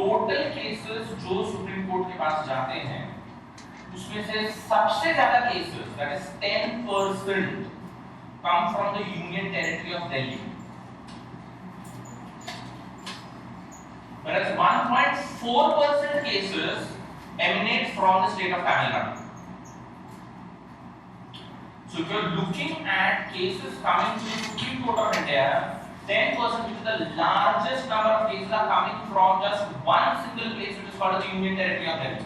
Total cases जो Supreme Court के पास जाते हैं उसमें से सबसे ज्यादा cases that is 10% come from the union territory of Delhi, whereas 1.4% cases emanate from the state of Tamil Nadu. So if you are looking at cases coming to the Supreme Court of India, 10%, which is the largest number of cases, are coming from just one single place, which is called the Union Territory of Delhi.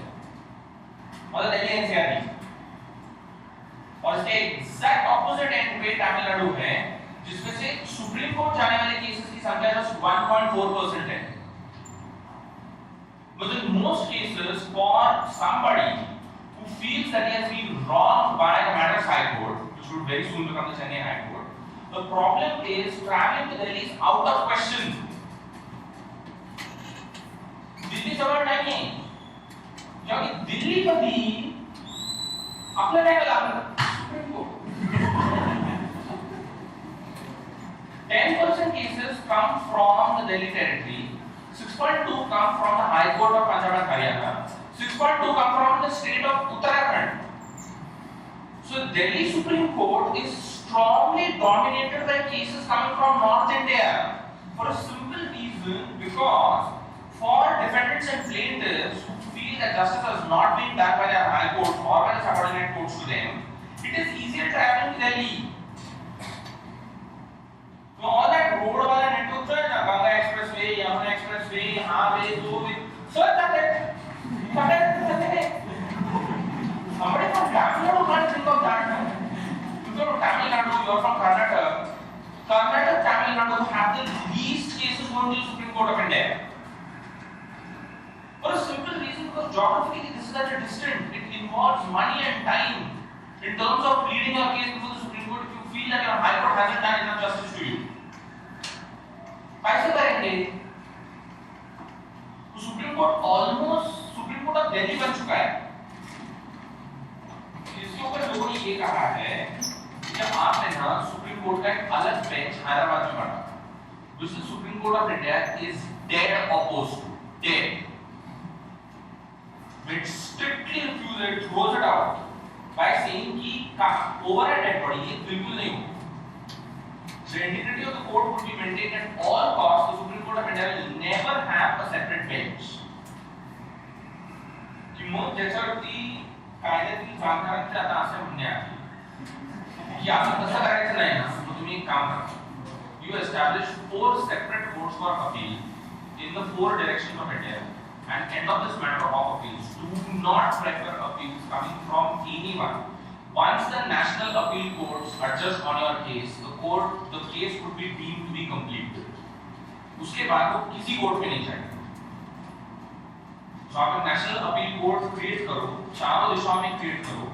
और Delhi NCR और इसके exact opposite and पे तमिलनाडु है, जिसमें से supreme court जाने वाले cases की संख्या जस्ट 1.4% है. But in most cases, for somebody who feels that he has been wronged by the Madras High Court, which would very soon become the Chennai High Court, the problem is traveling to Delhi is out of question. Delhi जवळ नाही है, क्योंकि दिल्ली कधी आपल्या नाही लागलं supreme court. 10% cases cases come from the Delhi territory, 6.2 come from the High Court of Punjab and Haryana, 6.2 come from the state of Uttarakhand. So Delhi Supreme Court is strongly dominated by cases coming from North India for a simple reason, because for defendants and plaintiffs who feel that justice has not been done by their high courts or by the subordinate courts to them, it is easier traveling to Delhi. So all that road wala network है ना, Ganga Expressway, Yamuna Expressway, highway, so so that somebody from Tamil Nadu can't think of that. You go to Tamil Nadu, you are from Karnataka. Karnataka, Tamil Nadu have the least cases going to the Supreme Court of India. For a simple reason, because geographically this is at a distance. It involves money and time. In terms of pleading your case before the Supreme Court, if you feel that your High Court hasn't done enough justice to you, कैसे करेंगे? तो supreme court almost supreme court of Delhi बन चुका है। इसके ऊपर लोगों ने ये कहा है कि आपने ना सुप्रीम कोर्ट का एक अलग बेंच हैदराबाद में बना, which the Supreme Court of India is dead opposed to, dead. It strictly refuses it, throws it out by saying कि over a dead body ये बिल्कुल नहीं हो। The integrity of the court would be maintained at all costs. The Supreme Court of India will never have a separate bench. कि मग ज्याच्यावरती कायद्यातील जाणकारांची आता असं म्हणणे आहे की आपण तसं करायचं नाही ना, मग तुम्ही एक काम करा. You establish 4 separate courts for appeal in the 4 directions of India, and end of this matter of appeals. Do not prefer appeals coming from anyone. Once the national appeal courts adjust on your case, the case would be deemed to be complete. उसके बाद वो किसी court में नहीं जाएगा। तो आप national appeal court create करो, चारों दिशाओं में क्रिएट करो,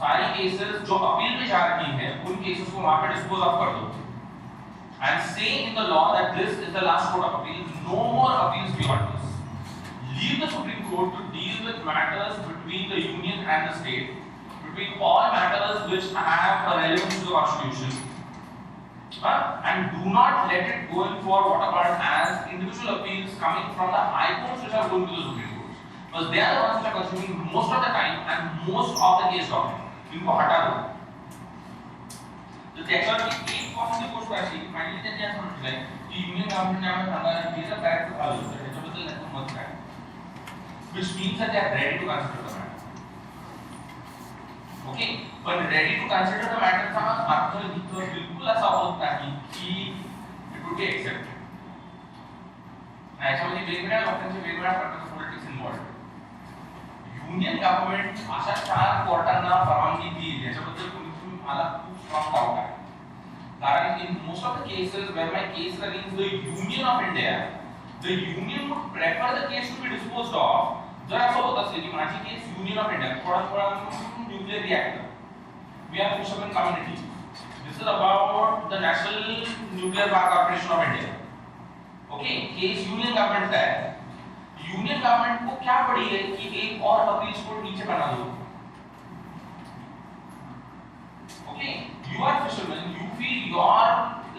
सारी केसेस जो अपील में जा रही हैं उन केसेस को वहां पे डिस्पोज ऑफ कर दो, and say in the law that this is the last court of appeal, no more appeals beyond this. Leave the Supreme Court to deal with matters between the union and the state, between all matters which have a relevance to the constitution, and do not let it go in for what are called as individual appeals coming from the high courts which are going to the Supreme Court, because they are the ones which are consuming most of the time and most of the case document. इनको हटा दो। तो त्याच्यावर एक common गोष्ट अशी finally त्यांनी असं म्हटलंय की युनियन गव्हर्नमेंटने आम्हाला सांगायला गेलं डायरेक्ट चालू होतं, त्याच्याबद्दल त्यांचं मत काय, which means that they are ready to consider the matter. Okay, but ready to consider the matter चा अर्थ इथं बिलकुल असा होत नाही की it would be accepted. याच्यामध्ये वेगवेगळ्या लोकांचे वेगवेगळ्या प्रकारचे पॉलिटिक्स इन्व्हॉल्व्ड. युनियन गव्हर्नमेंट अशा 4 कोर्टांना परवानगी देईल याच्याबद्दल तुम्ही मला खूप स्ट्रॉंग डाऊट आहे, कारण in most of the cases where my case is against the Union of India, the union would prefer the case to be disposed of. जर असं होत असेल की माझी केस युनियन ऑफ इंडिया थोडा nuclear reactor, we are fishermen community, this is about the National Nuclear Power Corporation of India. Okay, case union government का है, union government को क्या पड़ी है कि एक और अपील कोर्ट नीचे बना दो. Okay, you are fishermen, you feel your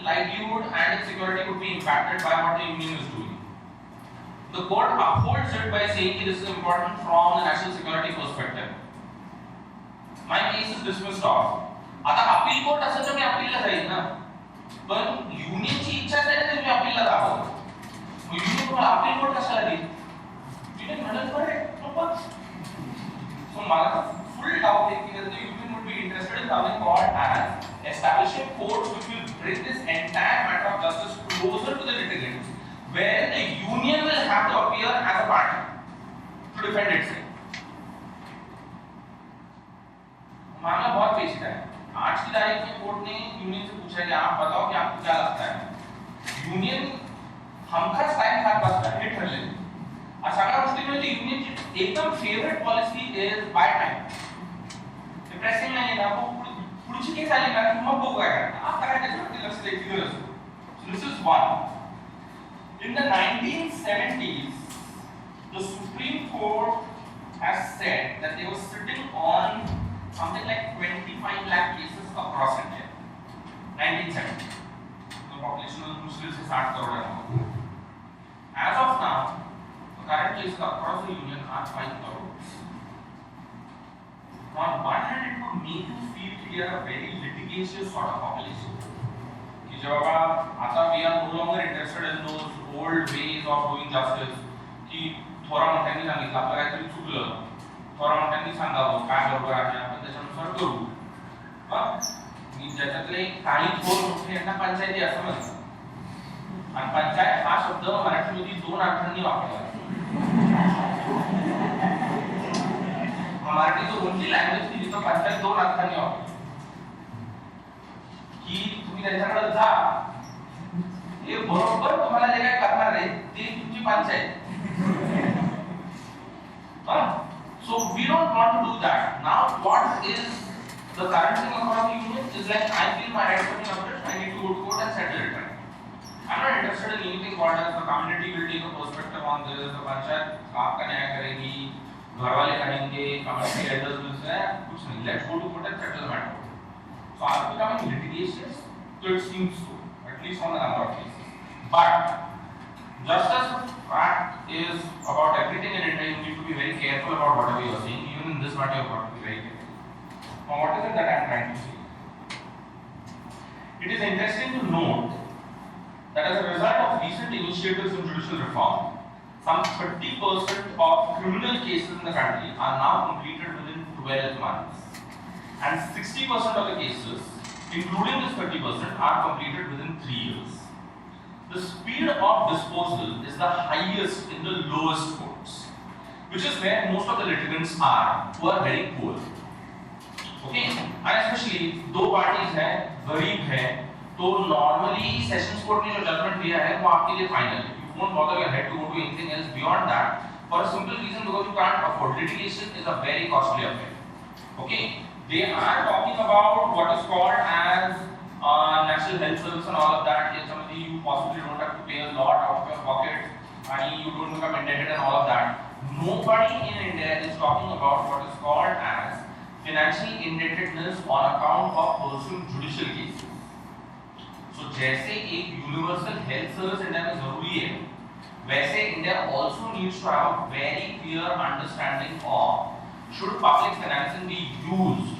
livelihood and its security could be impacted by what the union is doing. The court upholds it by saying this is important from the national security perspective. My case is dismissed off. आता appeal court असेल तर मी अपीलला जाईल ना, पण युनियनची इच्छा असेल तर मी अपीलला जावं. मग युनियन तुम्हाला अपील कोर्ट कशाला देईल? युनियन म्हणत बरे नको. सो मला फुल डाऊट आहे की the union would be interested in something called as establishing courts which will bring this entire matter of justice closer to the litigants, where the union will have to appear as a party to defend itself. मामला बहुत पेचीदा है। आज की तारीख में court ने union से पूछा कि आप बताओ कि आपको क्या लगता है, यूनियन हमखास टाइम खात बसता है ठरले सगळ्या गोष्टींमध्ये युनियनची एकदम favourite policy is by time. Pressing नाही ना, पुढची केस आली ना की मग बघू काय करता, आता काय त्याच्यावरती लक्ष द्यायची गरज नाही. So this is one. In the 1970s, the Supreme Court has said that they were sitting on something like 25 lakh cases across India. 1970. The population was Muslims 60 crore है. As of now, the current cases across the union are 5 crore. On one hand, it would make you feel we are a very litigious sort of population. कि जब आता we are no longer interested in those old ways of doing justice. कि थोड़ा मोठ्यांनी सांगितलं आपलं काहीतरी चुकलं, थोड़ा मोठ्यांनी सांगावं काय बरोबर आहे आपण त्याच्यानुसार करू. मी ज्याच्यातले काही थोर मोठे यांना पंचायती असं म्हणतात. आणि पंचायत हा शब्द मराठीमध्ये 2 अर्थांनी वापरला जातो. मराठीचं ओनली लँग्वेज की जिथं पंचायत 2 अर्थांनी वापरली. की तुम्ही त्यांच्याकडे जा, हे बरोबर तुम्हाला जे काय करणार आहे ते तुमची panchayat. So we don't want to do that. Now what is the current thing across the union is like I feel my rights have been abridged, I need to go to court and settle it. I'm not interested in anything called as the community will take a perspective on this. The panchayat आपका न्याय करेगी, घर वाले कहेंगे, community elders will say कुछ नहीं. Let's go to court and settle the matter. So are we becoming litigious? So it seems so, at least on a number of cases. But justice fact is about everything in India. You need to be very careful about whatever you are saying. Even in this matter, you have got to be very careful. Now, what is it that I am trying to say? It is interesting to note that as a result of recent initiatives in judicial reform, some 30% of criminal cases in the country are now completed within 12 months, and 60% of the cases, including this 30%, are completed within 3 years. The speed of disposal is the highest in the lowest courts, which is where most of the litigants are, who are very poor. Okay, and especially दो parties हैं, गरीब हैं, तो normally sessions court ने जो judgment दिया है वो आपके लिए final है. You won't bother your head to go to anything else beyond that for a simple reason because you can't afford. Litigation is a very costly affair. Okay, they are talking about what is called as national health service and all of that. Yet somebody you possibly don't have to pay a lot out of your pocket and you don't become indebted and all of that. Nobody in India is talking about what is called as financial indebtedness on account of pursuing judicial cases. So जैसे एक universal health service India में जरूरी है, वैसे India also needs to have a very clear understanding of should public financing be used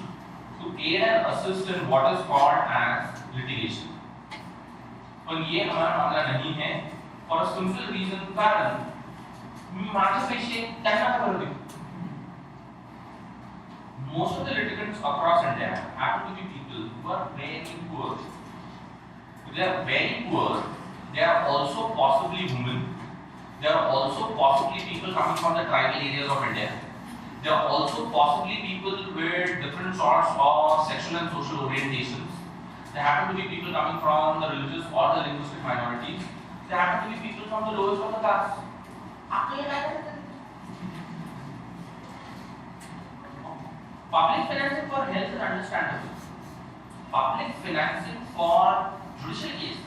to aid and assist in what is called as litigation. पर ये हमारा मामला नहीं है for a simple reason कारण माझे पैसे त्यांना का भरते? Most of the litigants across India happen to be people who are very poor. They are very poor. They are also possibly women. They are also possibly people coming from the tribal areas of India. They are also possibly people with different sorts of sexual and social orientations. They happen to be people coming from the religious or the linguistic minorities. They happen to be people from the lowest of the class. Public financing for health is understandable. Public financing for judicial cases.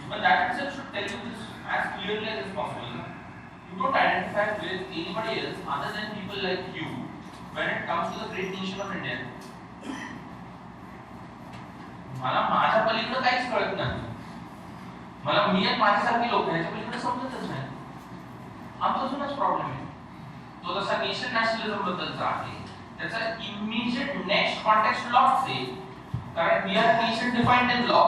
But that itself should tell you this as clearly as possible. You don't identify with anybody else other than people like you when it comes to the great nation of India. मला माझ्या पलीकडे काहीच कळत नाही. मला मी आणि माझ्यासारखी लोक ह्याच्या पलीकडे समजतच नाही. आमचा जुनाच प्रॉब्लेम आहे. तो जसा नेशन नॅशनलिझम बद्दलचा आहे त्याचा इमिजिएट नेक्स्ट कॉन्टेक्स्ट लॉ से कारण we are nation defined in law.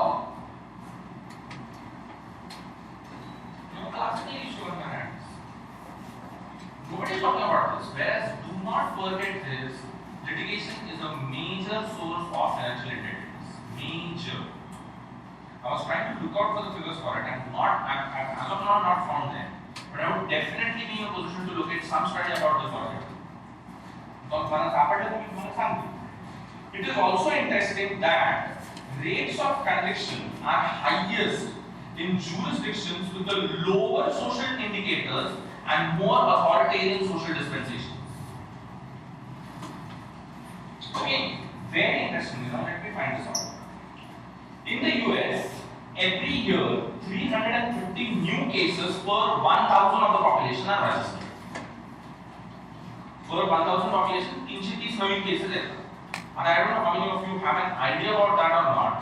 No classical issue on my hands. Nobody is talking about this. Whereas do not forget this, litigation is a major source of financial indebtedness. Major. I was trying to look out for the figures for it and as of now not found them. But I would definitely be in a position to look at some study about this already. It is also interesting that rates of conviction are highest in jurisdictions with the lower social indicators and more authoritarian social dispensations. Okay, very interesting. Let me find this out. In the US, every year 350 new cases per 1,000 of the population are registered. Per 1,000 population, 330 Naveen cases आहेत. And I don't know how many of you have an idea about that or not.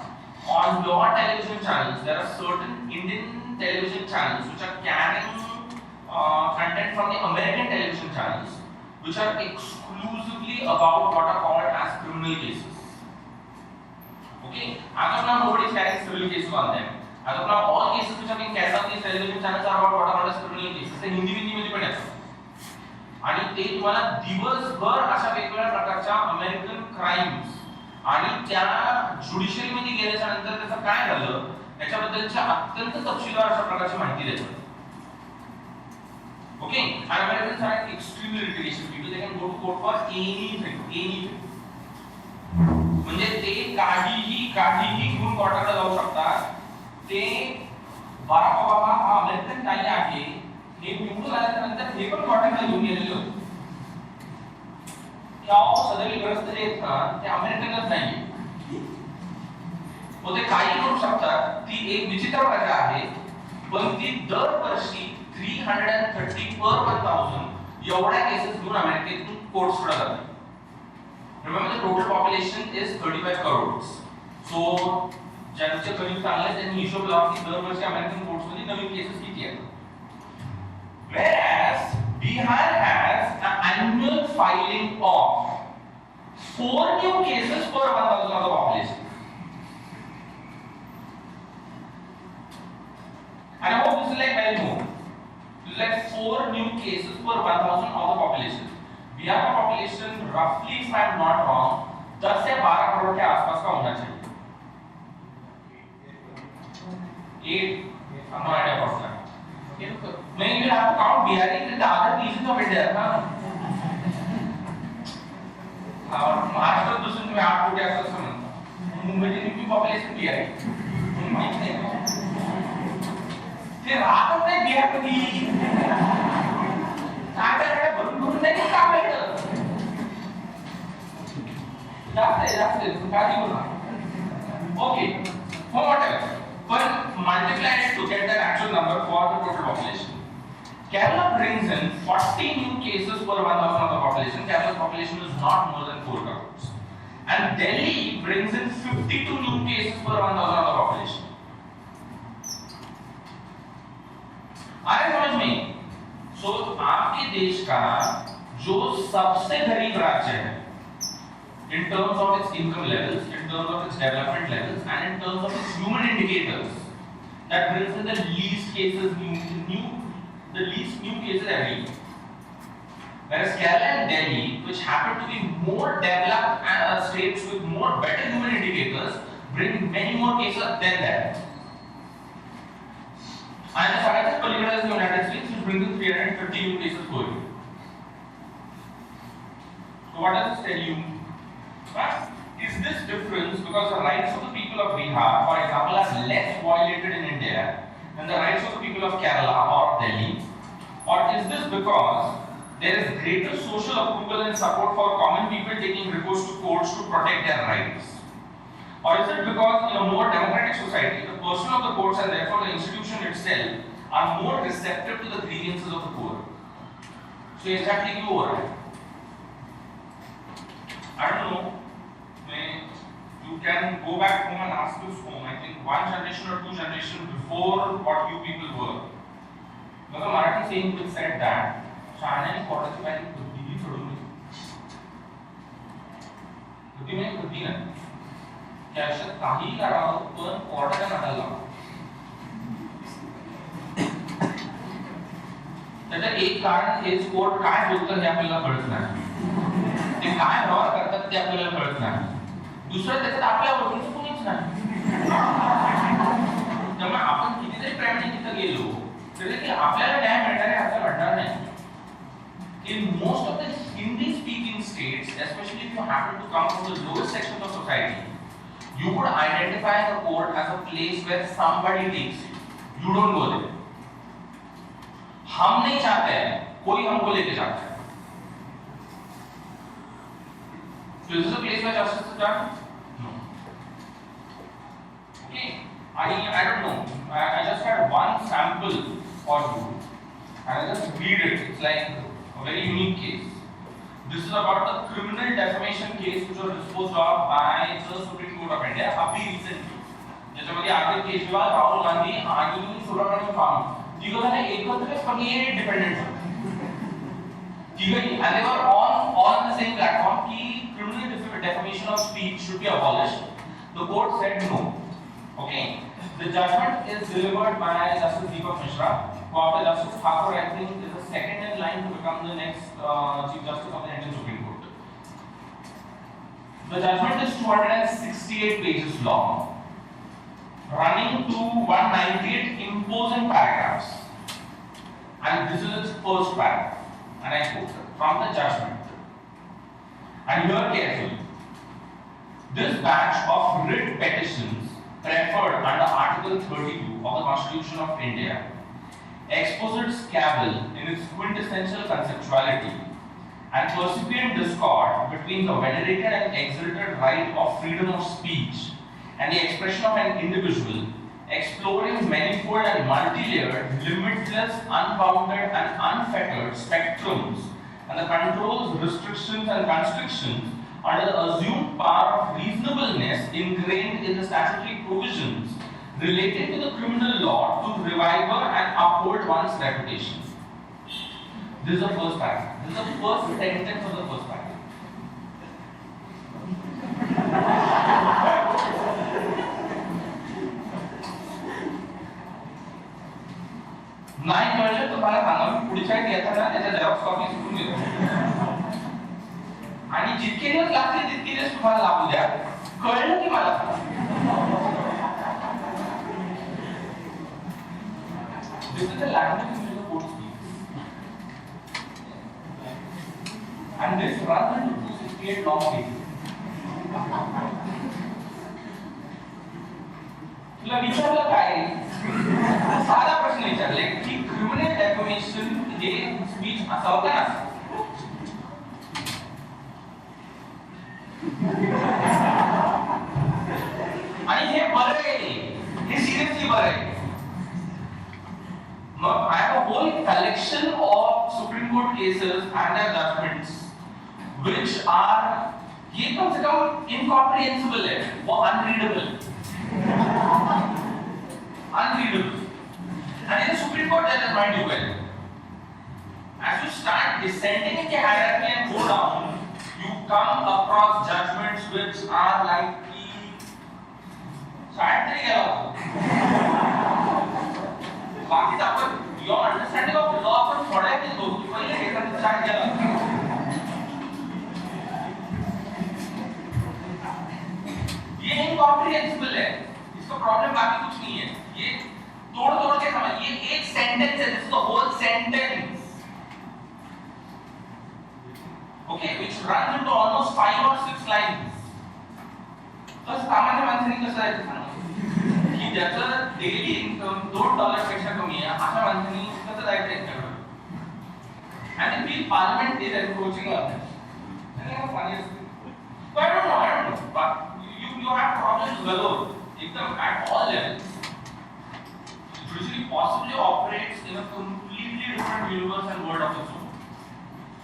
on your television channels, there are certain Indian television channels which are carrying content from the American television channels, which are exclusively about what are called as criminal cases. Okay, as of now, nobody is carrying civil cases on them. As of now, all cases which are being carried on these television channels are about what are called as criminal cases. ते हिंदी मध्ये पण येतात. आणि ते तुम्हाला दिवसभर अशा वेगवेगळ्या प्रकारच्या अमेरिकन क्राइम्स आणि त्या ज्युडिशियरी मध्ये गेल्याच्या नंतर त्याचं काय झालं याच्याबद्दलची अत्यंत तपशीलवार अशा प्रकारची माहिती देतात. Okay, and Americans are extremely litigation people. They can go to court for anything. म्हणजे ते काहीही घेऊन कोर्टाकडे जाऊ शकतात. ते बराक ओबामा हा अमेरिकन नाही आहे हे निवडून आल्यानंतर हे पण कोर्टाकडे घेऊन गेलेले होते. त्या सदैवग्रस्त जे आहेत ना ते अमेरिकनच नाहीये. ते काही करू शकतात. ती एक विचित्र प्रथा आहे पण ती दरवर्षी 330 per 1000 एवढ्या केसेस घेऊन अमेरिकेतून कोर्ट्स कडे जातात. Remember the total population is 35 crores. So ज्यांचे गणित चांगले त्यांनी हिशोब लावला की दरवर्षी अमेरिकन कोर्ट्स मध्ये नवीन केसेस किती आहेत. Whereas Bihar has an annual filing of 4 new cases per 1000 of the population. And I hope this is like very more. This is like 4 new cases per 1000 of the population. Bihar का population roughly, if I am not wrong, 10 से 12 करोड़ के आसपास का होना चाहिए. 8, I'm not idea about that. Maybe you have to count Bihar in the other regions of India, ना? और महाराष्ट्र दूसरे में 8 कोटी आसपास का म्हणता. मुंबई की population Bihar है. माहित नाही. ते राहत नाही बिहार मध्ये. आपल्याकडे भरून नाही काम भेटत. जास्त काळजी करू नका. Okay, whatever. But multiply it to get the actual number for the total population. Kerala brings in 40 new cases per 1000 of the population. Kerala's population is not more than 4 crores. And Delhi brings in 52 new cases per 1000 of the population. आगे समझ में. So आपके देश का जो सबसे गरीब राज्य है in terms of its income levels, in terms of its development levels, and in terms of its human indicators, that brings in the least cases the least new cases every year. Whereas Kerala and Delhi, which happen to be more developed states with more better human indicators, bring many more cases than that. And the second particular is the United States, which brings in 350 new cases per year. So what does this tell you? Is this difference because the rights of the people of Bihar, for example, are less violated in India than the rights of the people of Kerala or Delhi? Or is this because there is greater social approval and support for common people taking recourse to courts to protect their rights? Or is it because in a more democratic society, the person of the courts and therefore the institution itself are more receptive to the grievances of the poor? So exactly क्यों हो रहा है? I don't know. You can go back home and ask this home. I think 1 generation or 2 generations before what you people were. मतलब Marathi saying which said that शाळेने कोर्टाची पायरी कधीही सोडून नाही. कधी नाही कधी नाही. त्याच्यात काही करावं पण कोर्टाच्या नादाला लावावं. त्याचं एक कारण हेच कोर्ट काय बोलतं हे आपल्याला कळत नाही. ते काय व्यवहार करतात ते आपल्याला कळत नाही. दुसरं त्याच्यात आपल्या ओळखीचं कोणीच नाही. त्यामुळे आपण कितीतरी प्रेमाने तिथं गेलो तरी की आपल्याला न्याय मिळणार आहे असं वाटणार नाही. In most of the Hindi speaking states, especially if you happen to come from the lowest section of society, you would identify the court as a place where somebody takes you. You don't go there. हम नहीं चाहते हैं कोई हमको लेके जाता है. So is this a place where justice is done? No. Okay, I don't know. I just had one sample for you, and I just read it. It's like a very unique case. This is about the criminal defamation case which was disposed of by the Supreme Court of India very recently. ज्याच्यामध्ये अरविंद केजरीवाल, राहुल गांधी आणि सुब्रमण्यम स्वामी तिघ जण एकत्रितपणे dependent होते. तिघही and they were all on the same platform की criminal defamation of speech should be abolished. The court said no. Okay. The judgment is delivered by Justice Deepak Mishra, who after Justice Thakur I think is the second in line to become the next Chief Justice of the Indian Supreme Court. The judgment is 268 pages long, running to 198 imposing paragraphs. And this is its first paragraph. And I quote from the judgment. And hear carefully. This batch of writ petitions preferred under Article 32 of the Constitution of India exposits cavil in its quintessential conceptuality and percipient discord between the venerated and exalted right of freedom of speech and the expression of an individual, exploring manifold and multi-layered, limitless, unbounded and unfettered spectrums and the controls, restrictions and constrictions under the assumed power of reasonableness ingrained in the statutory provisions related to the criminal law to revive and uphold one's reputation. This is the first paragraph. This is the first sentence of the first paragraph. नाही कळलं तुम्हाला सांगा मी पुढच्या येताना त्याच्या Xerox copy सुटून घेतो आणि जितके दिवस लागतील तितके दिवस तुम्हाला लागू द्या. कळलं की मला This is the language in which the court speaks. And this runs into 268 long pages. तुला विचारलं काय? साधा प्रश्न विचारले की क्रिमिनल डेफमेशन हे स्पीच असावं का नसावं? आणि हे बरं आहे, हे सिरियसली बरं आहे. मग I have a whole collection of Supreme Court cases and their judgments which are ये कम से कम incomprehensible है, वो unreadable. Unreadable. And in the Supreme Court judges mind you well. As you start descending in the hierarchy and go down, you come across judgments which are like बाकी आपण your understanding of law आपण थोड्या वेळ बघू की पहिले हे कसं start केलं. ये इनकॉम्प्रिहेंसिबल है, इसका प्रॉब्लम बाकी कुछ नहीं है. ये तोड़ तोड़ के समझ, ये एक सेंटेंस है, this is the whole sentence. Okay, which runs into almost 5 or 6 lines. तर सामान्य माणसाने कसं आहे सांगा की ज्याचं डेली इन्कम $2 पेक्षा कमी आहे अशा माणसाने कसं जायचं याच्याकडे. And the parliament is encroaching on this. And I have funny. So I don't know. But you have problems galore. At all levels. Judiciary possibly operates in a completely different universe and world of its own.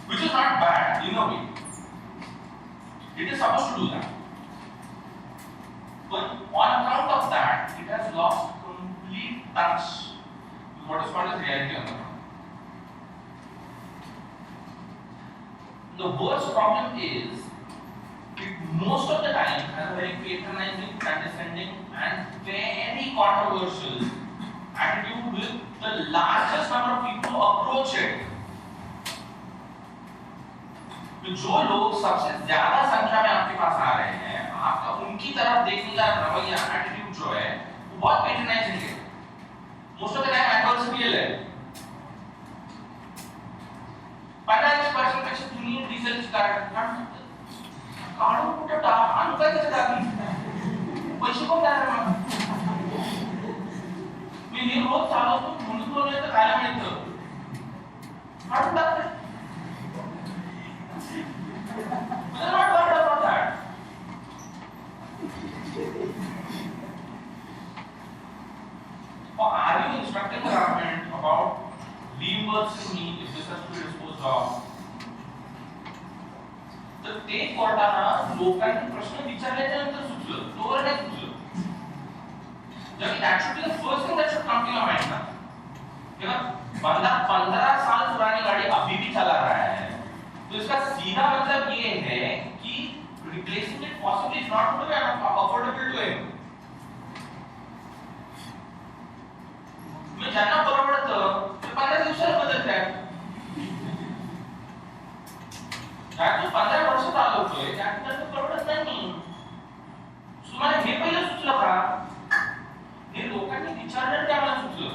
Which is not bad in a way. It is supposed to do that. But on account of that, it has lost complete touch with what is called as reality on the ground. The worst problem is, it most of the time has a very patronizing, condescending, and very controversial attitude with the largest number of people who approach it. तो जो लोग सबसे ज्यादा संख्या में आपके पास आ रहे हैं, आपका उनकी तरफ देखने का रवैया, एटीट्यूड जो है, वो बहुत पैट्रोनाइजिंग है. Most of the time adversarial है. 50% पेक्षा तुम्ही रिसर्च कारण काढून कुठे टाक आणि काय करायचं पैसे कोण देणार मग. मी हे रोज चालवतो म्हणून बोलले तर खायला मिळतं काढून टाकते. We are not worried about that. Or are you instructing the government about reimbursing me if this has to be disposed of? तर ते कोर्टाला लोकांनी प्रश्न विचारल्याच्या नंतर सुचलं, तोवर नाही सुचलं. that should be the first thing that should come to your mind ना कि बंदा 15 साल पुरानी गाड़ी अभी भी चला रहा है, तो इसका सीधा मतलब ये है कि replacing it possibly is not going to be affordable to him. मैं जानना परवडतं ते 15 दिवसात बदलतात. त्यात 15 वर्ष चालवतोय त्यात तर परवडत नाही. तुम्हाला हे पहिलं सुचलं का? हे लोकांनी विचारलं त्यामुळे सुचलं.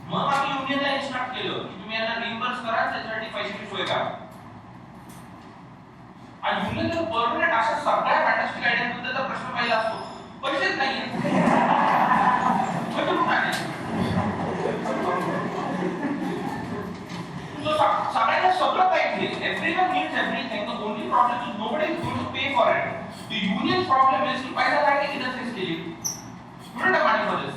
मग आम्ही युनियनला इन्स्ट्रक्ट केलं की तुम्ही यांना रिइंबर्स करा, त्याच्यासाठी पैशाची सोय करा. आणि युनियनला परमनंट अशा सगळ्या फॅन्टास्टिक आयडियाबद्दलचा प्रश्न पहिला असतो, पैसेच नाहीये. कुठून आणायचे? So सगळ्यांना सगळं पाहिजे. Everyone needs everything. The only problem is nobody is going to pay for it. The union's problem is कि पैसा लाके किधर से इसके लिए? You don't have money for this.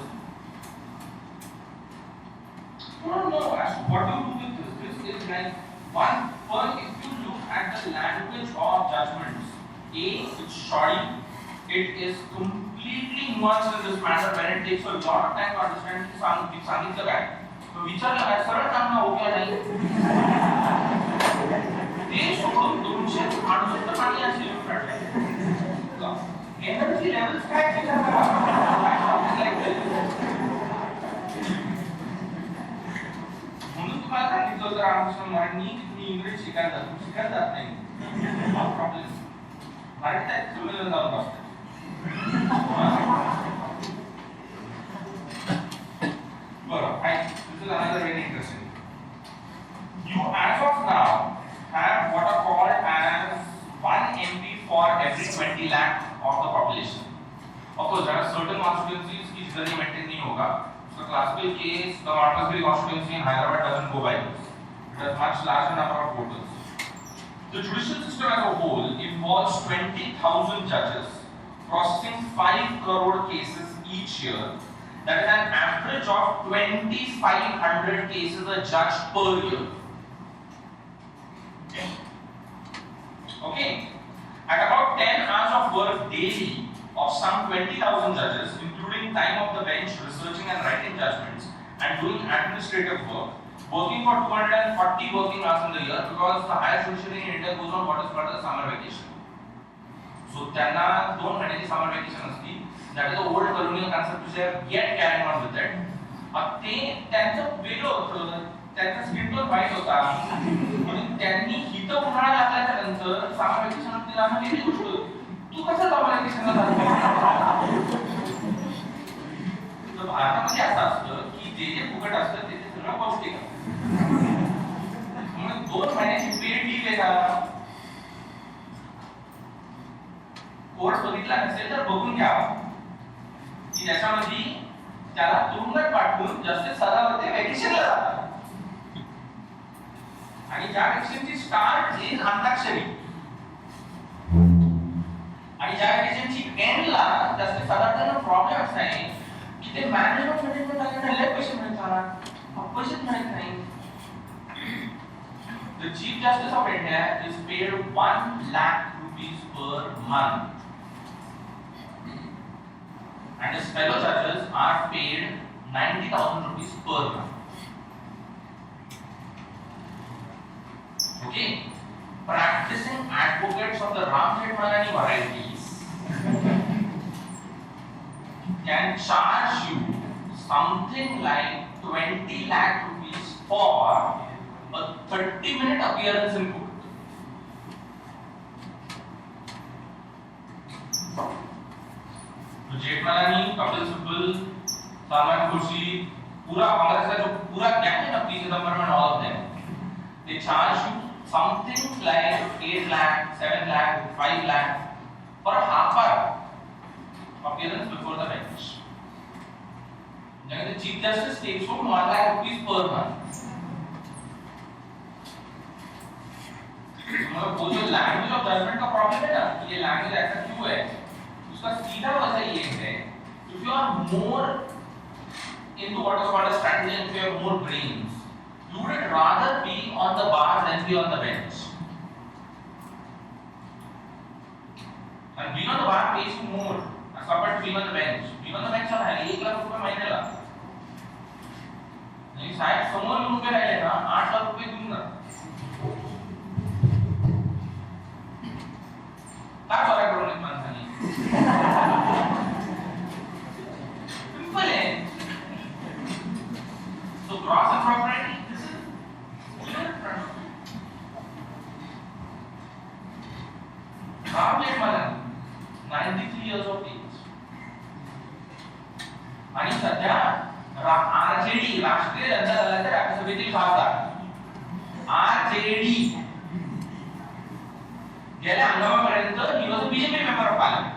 You don't know as to what you do with this. This is like one. If you look at the language of judgments, it's shoddy. It is completely nuanced in this matter when it takes a lot of time to understand कि सांगितलं काय. तो विचारलं काय सरळ काम ना हो क्या नाही. ते सोडून 268 पाणी असेल एनर्जी लेवल्स काय विचार म्हणून तुम्हाला सांगितलं होतं रामकृष्ण महाराजांनी की तुम्ही इंग्रजी शिकायला जात नाही. No problem. मराठी त्यात समजून जाऊन बसतात. This is another very interesting. You as of now have what are called as 1 MP for every 20 lakh of the population. Of course, there are certain constituencies की जर्नी मेंटेन नहीं होगा. So classical case, the Marcusbury constituency in Hyderabad doesn't go by this. It has much larger number of voters. The judicial system as a whole involves 20,000 judges processing 5 crore cases each year. That is an average of 2,500 cases a judge per year. Okay? At about 10 hours of work daily of some 20,000 judges, including time of the bench, researching and writing judgments, and doing administrative work, working for 240 working hours in the year because the higher judiciary in India goes on what is called the summer vacation. So, त्यांना 2 महिन्याची summer vacation असती. That is the old colonial concept which they have yet carrying on with it. ते त्यांचं वेगळं होतं, त्यांचा skin tone white होता म्हणून त्यांनी हिथं उन्हाळा लागल्याच्या नंतर समर व्हॅकेशन तिला वेगळी गोष्ट होती. तू कसं समर व्हॅकेशनला जातो? तर भारतामध्ये असं असतं की जे फुकट असतं ते सगळं पौष्टिक असतं. म्हणून 2 महिन्याची पेड लीव आहे का? कोर्ट बघितला नसेल तर बघून घ्यावा की त्याच्यामध्ये त्याला तुरुंगात पाठवून जस्टिस सदावर्ते व्हॅकेशनला जातात आणि ज्या व्हॅकेशनची स्टार्ट इज अंताक्षरी आणि ज्या व्हॅकेशनची एंडला जस्टिस सदावर्तेंना प्रॉब्लेम असा आहे की ते मॅनेजमेंट मॅनेजमेंट लय पैसे मिळतात, पैसेच मिळत नाही. The Chief Justice of India is paid 1 lakh rupees per month. And his fellow judges are paid 90,000 rupees per month. Okay, practicing advocates of the Ram Jethmalani varieties can charge you something like 20 lakh rupees for a 30-minute appearance in court. Jethmalani, Kapil Sibal, Salman Khurshid, पूरा कांग्रेस का जो पूरा gang है ना, P Chidambaram and all of them, they charge you something like 8 lakh, 7 lakh, 5 lakh for a half hour appearance before the bench. The Chief Justice takes home 1 lakh rupees per month. वो जो language of judgement का problem है ना, ये language ऐसा क्यों है? उसका सीधा वजह ये है, if you are more into what is called a strategy, if you have more brains, you would rather be on the bar than be on the bench. And being on the bar pays you more. But be on the bench. Be on the bench और है 1 लाख रुपए महीने ला. नहीं शायद समोर में रुपए रह लेना 8 लाख रुपए दूंगा. काय फरक पडून एक माणसाने. Simple है. So gross and property, this is clear. Complete Malan, 93 years of age. आणि सध्या RJD राष्ट्रीय जनता दलाचे राज्यसभेतील खासदार RJD गेल्या हंगामापर्यंत he was BJP member of parliament.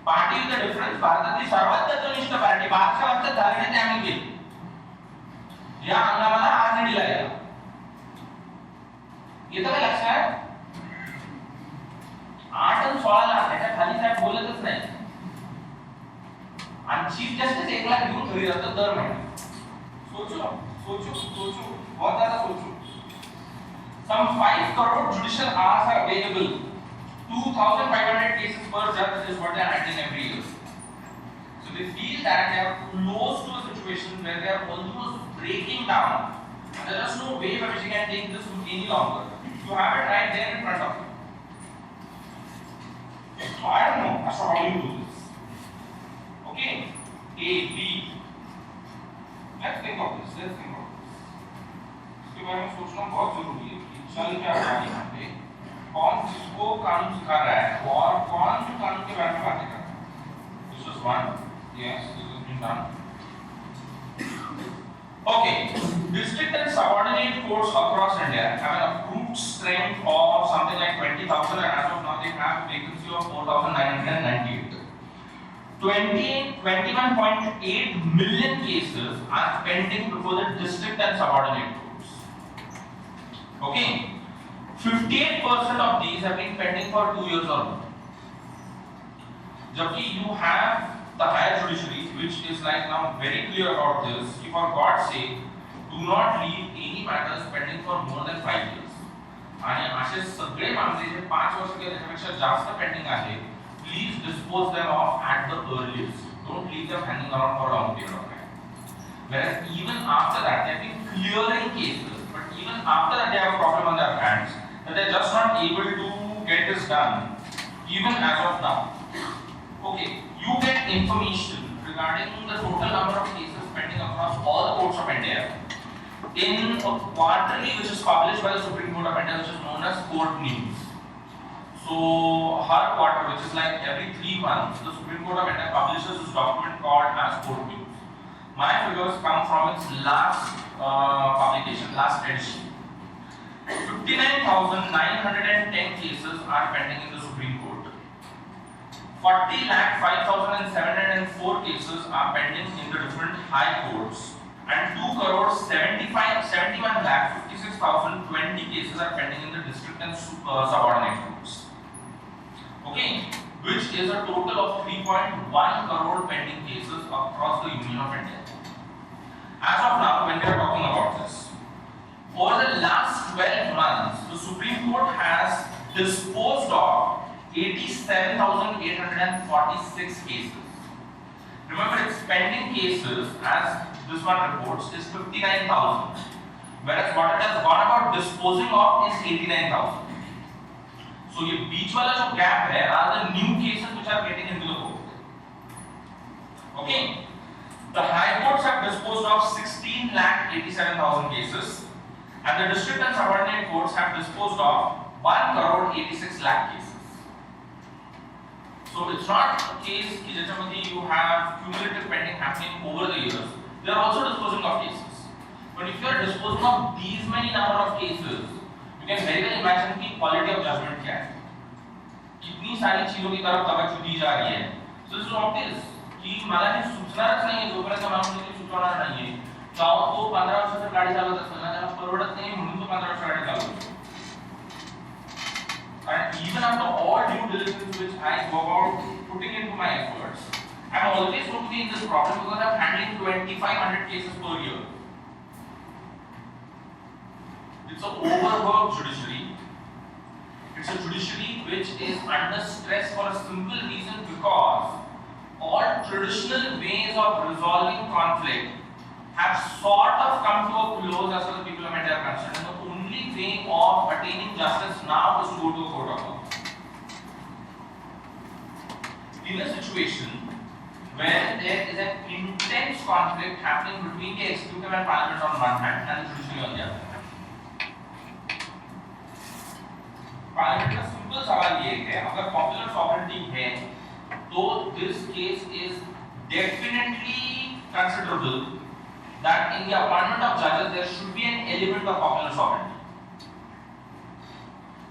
Party with the difference भारतातील सर्वात तत्वनिष्ठ पार्टी 1200 वर्षात धारणेने त्याने केली. या हंगामाला RJD ला गेला. येतं का लक्षात? 8 आणि 16 लाख त्याच्या खाली साहेब बोलतच नाही. आणि चीफ जस्टिस 1 लाख घेऊन घरी जातात दर महिन्यात. सोचो बहुत ज्यादा सोचो. Some 5 crore judicial hours are available. 2,500 cases per judge is what they are handling every year. So they feel that they are close to a situation where they are almost breaking down. There is no way by which you can take this any longer. You have it right there in front of you. So I don't know as to how you do this. Okay, A, B. Let's think of this. इसके बारे में सोचना बहुत जरूरी है कि चल क्या रहा है यहाँ पे, कौन किसको कानून सिखा रहा है और कौन जो कानून के बारे में बातें कर रहा है. This is one. Yes, this has been done. Okay, district and subordinate courts across India have an approved strength of something like 20,000 and as of now they have a vacancy of 4,998. 21.8 million cases are pending before the district and subordinate courts. Okay, 58% of these have been pending for 2 years or more. Jabki you have the higher judiciary, which is like now very clear about this. If for God's sake, do not leave any matters pending for more than 5 years. आणि असे सगळे मामले जे 5 वर्ष किंवा त्याच्यापेक्षा जास्त pending आहेत, please dispose them off at the earliest. Don't leave them hanging around for a long period of time. Whereas even after that, they have been clearing cases, but even after that they have a problem on their hands that they are just not able to get this done, even as of now. Okay, you get information regarding the total number of cases pending across all the courts of India in a quarterly which is published by the Supreme Court of India, which is known as Court News. So her quarter, which is like every 3 months, the Supreme Court of India publishes this document called as Court News. My figures come from its last publication, last edition. 59,910 cases are pending in the Supreme Court. 40,05,704 cases are pending in the different high courts, and 2,71,56,020 cases are pending in the district and subordinate courts. Okay, which is a total of 3.1 crore pending cases across the Union of India. As of now, when we are talking about this, over the last 12 months, the Supreme Court has disposed of 87,846 cases. Remember, its pending cases, as this one reports, is 59,000, whereas what it has gone about disposing of is 89,000. So, ये बीच वाला जो gap है are the new cases which are getting into the court. Okay, the high courts have disposed of 16,87,000 cases, and the district and subordinate courts have disposed of 1,86,00,000 cases. So it's not a case कि जैसे you have cumulative pending happening over the years. They are also disposing of cases. But if you are disposing of these many number of cases, you can very well imagine कि quality of judgment क्या है. कितनी सारी चीजों की तरफ तवज्जो दी जा रही है. So it's obvious कि मला हे सुचणारच नाही है, जोपर्यंत माणूस सुचवणार नाही है. चाहो तो 15 वर्षाची गाडी चालवत असेल ना, त्याला परवडत नाही म्हणून तो 15 वर्षाची गाडी चालवतो. And even after all due diligence which I go about putting into my efforts, I am always going to be in this problem because I am handling 2,500 cases per year. It's an overworked judiciary. It It's a judiciary which is under stress for a simple reason, because all traditional ways of resolving conflict have sort of come to a close as far as people of India are concerned. And the only way of attaining justice now is to go to a court of law. In a situation where there is an intense conflict happening between the executive and parliament on one hand and the judiciary on the other. Parliament का simple सवाल ये है, अगर popular sovereignty है तो this case is definitely considerable that in the appointment of judges there should be an element of popular sovereignty.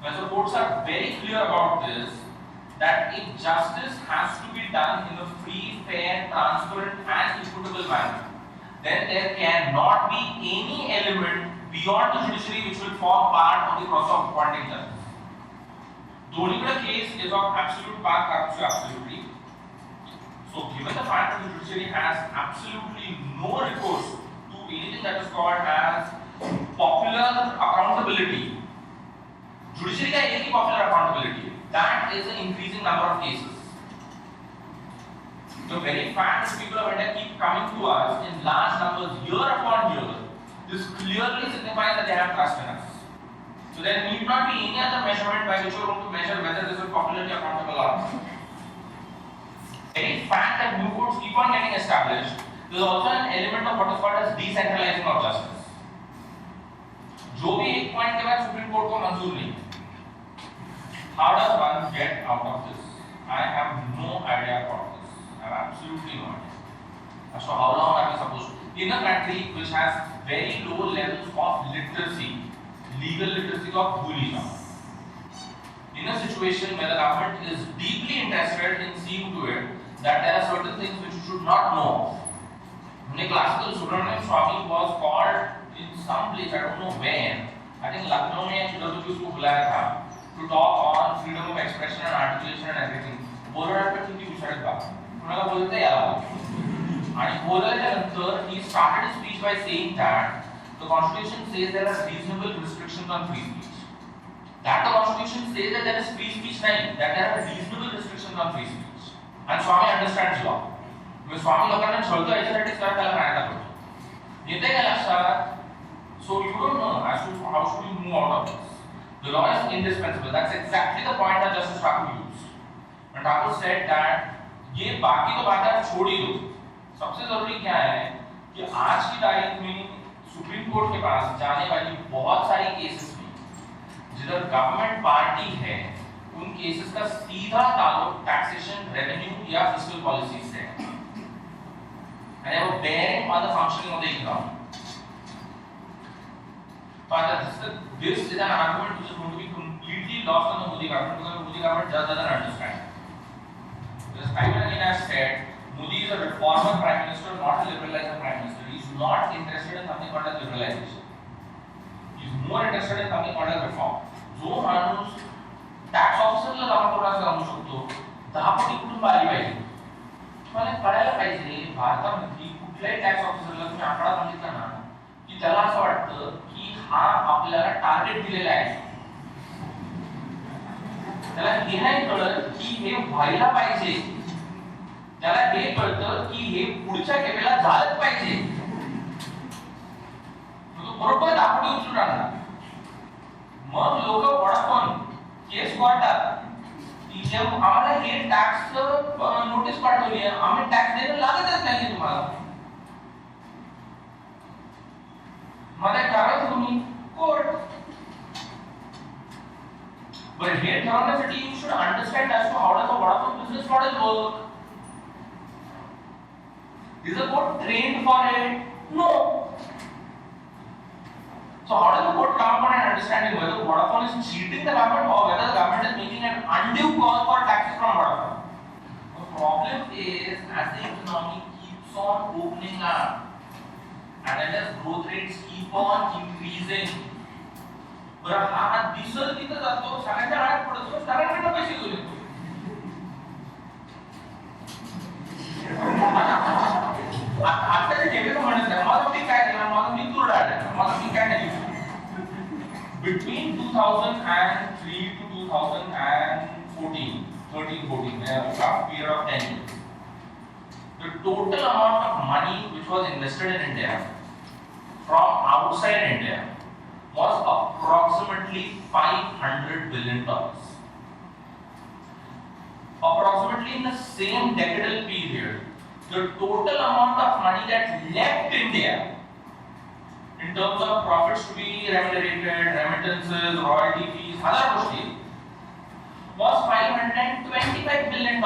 Well, the courts are very clear about this, that if justice has to be done in a free, fair, transparent and equitable manner, then there cannot be any element beyond the judiciary which will form part of the process of appointing judges. Dhonigada case is of absolute par corruptio absolutely. So given the fact that the judiciary has absolutely no recourse to anything that is called as popular accountability, judiciary का एक ही popular accountability, that is an increasing number of cases. The very fact that people of India keep coming to us in large numbers year upon year, this clearly signifies that they have trust in us. So there need not be any other measurement by which you are going to measure whether this is popularly accountable or not. The very fact that new courts keep on getting established, there is also an element of what is called as decentralizing of justice. जो भी एक point के बाद supreme court को मंजूर नहीं, how does one get out of this? I have no idea about this. I have absolutely no idea. So how long are we supposed to? In a country which has very low levels of literacy, legal literacy का भूल ही जाओ. In a situation where the government is deeply interested in seeing to it that there are certain things which you should not know. When classical Subramanian Swami was called in some place, I don't know where, I think Lucknow में UPSC को बुलाया था to talk on freedom of expression and articulation and everything. बोल रहा था कि विषय बात. उन्होंने बोलते यार आणि बोलल्यानंतर he started his speech by saying that the constitution says there are reasonable restrictions on free speech. That the constitution says that there is free speech nahi, that there are reasonable restrictions on free speech. And Swami understands law. मैं स्वामी लोकांना छळतो याच्यासाठी काय त्याला मारायला पडतो. येते का लक्षात? So you don't know how should you move out of this. The law is indispensable. That's exactly the point that Justice Thakur used. And Thakur said that ये बाकी तो बातें आप छोड़ ही दो. सबसे जरूरी क्या है कि आज की तारीख में सुप्रीम कोर्ट के पास जाने वाली बहुत सारी केसेस में जिधर गवर्नमेंट पार्टी है, उन केसेस का सीधा ताल्लुक टैक्सेशन, रेवेन्यू या फिस्कल पॉलिसी से है. And they have a bearing on the functioning of the economy. But this is an argument which is going to be completely lost on the Modi government, because the Modi government just doesn't understand. Because time and again I have said, Modi is a reformer prime minister, not a liberalizer prime minister. He is not interested in something called as liberalization. He is more interested in something called as reform. जो माणूस tax ऑफिसरला 10 कोटी सांगू शकतो, 10 कोटी कुठून आली पाहिजे, तुम्हाला कळायला पाहिजे. भारतामध्ये कुठल्याही टॅक्स ऑफिसरला तुम्ही आकडा सांगितला ना की त्याला असं वाटतं की हा आपल्याला टार्गेट दिलेला आहे, त्याला हे नाही कळत की हे व्हायला पाहिजे, त्याला हे कळतं की हे पुढच्या केवेला झालंच पाहिजे. तो बरोबर दाखवून उचलून आणणार. मग लोक वडापाव केस कोर्टात की आम्हाला हे टॅक्स नोटीस पाठवली आहे, आम्ही टॅक्स देणं लागतच नाही तुम्हाला, मला करायचं तुम्ही कोर्ट. बरं हे ठरवण्यासाठी you should understand as to how does a vada pav business model work. Is the court trained for it? No. So how does the court come upon an understanding whether Vodafone is cheating the government or whether the government is making an undue call for taxes from Vodafone? The problem is, as the economy keeps on opening up and as growth rates keep on increasing, बरं हा दिसल तिथं जातो, सगळ्यांच्या गाड्यात पडतो, सगळ्यांकडे पैसे घेऊन येतो. आता ते ठेवीचं म्हणत नाही, मला मी काय केलं, मला मी तुरडाळ, मला मी काय नाही. Between 2003 to 2014, 13-14, a rough period of 10 years. The total amount of money which was invested in India from outside India was approximately $500 billion. Approximately in the same decadal period, the total amount of money that left India in terms of profits to be remunerated, remittances, royalty fees, other kushti, was $525 billion.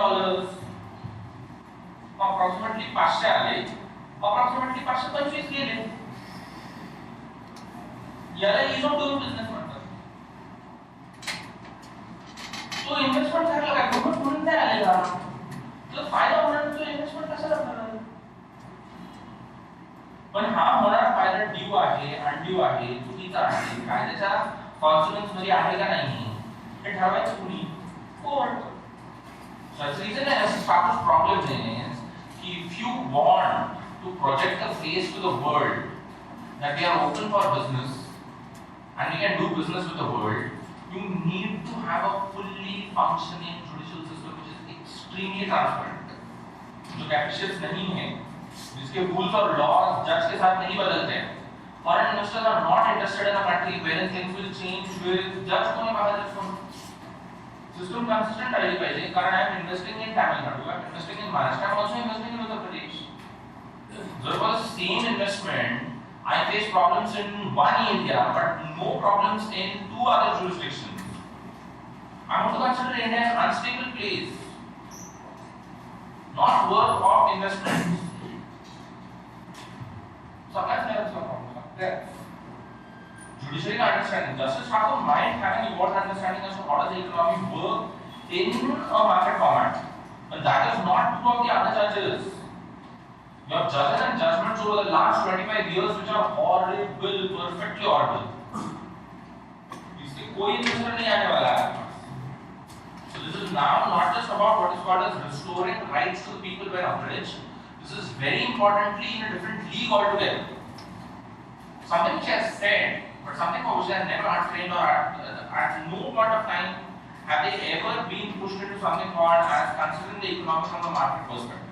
Approximately 500 आले, approximately 525 गेले. याला ease of doing business म्हणतात. तो investment करायला काय government म्हणून नाही आलेला. तो फायदा होणार तो इन्व्हेस्टमेंट कशाला करणार? पण हा होणार फायदा ड्यू आहे, अनड्यू आहे, चुकीचा आहे, कायद्याच्या कॉन्सिक्वेन्स मध्ये आहे का नाही हे ठरवायचं कुणी? Court. Such reason as status problem is if you want to project the face to the world that we are open for business and we can do business with the world, you need to have a fully functioning judicial system which is extremely transparent, जो capricious नहीं है, जिसके rules और laws judge के साथ नहीं बदलते हैं. Foreign investors are not interested in a country wherein things will change with judge को नहीं पता जिसको system consistent रहनी चाहिए. कारण I am investing in Tamil Nadu, I am investing in Maharashtra, I am also investing in Uttar Pradesh. So for the same investment, I face problems in one India, but no problems in two other jurisdictions. I want to consider India as an unstable place, not worth of investments. So that's the problem. Judiciary understanding. Justice Thakur might have an evolved understanding as to how does the economy work in a market format, but that is not true of the other judges. You have judges and judgments over the last 25 years which are horrible, perfectly horrible. इससे कोई interest नहीं आने वाला है. So this is now not just about what is called as restoring rights to the people when abridged. This is very importantly in a different league altogether. Something which I have said, but something for which I have never had trained or at no point of time have they ever been pushed into something called as considering the economy from the market perspective.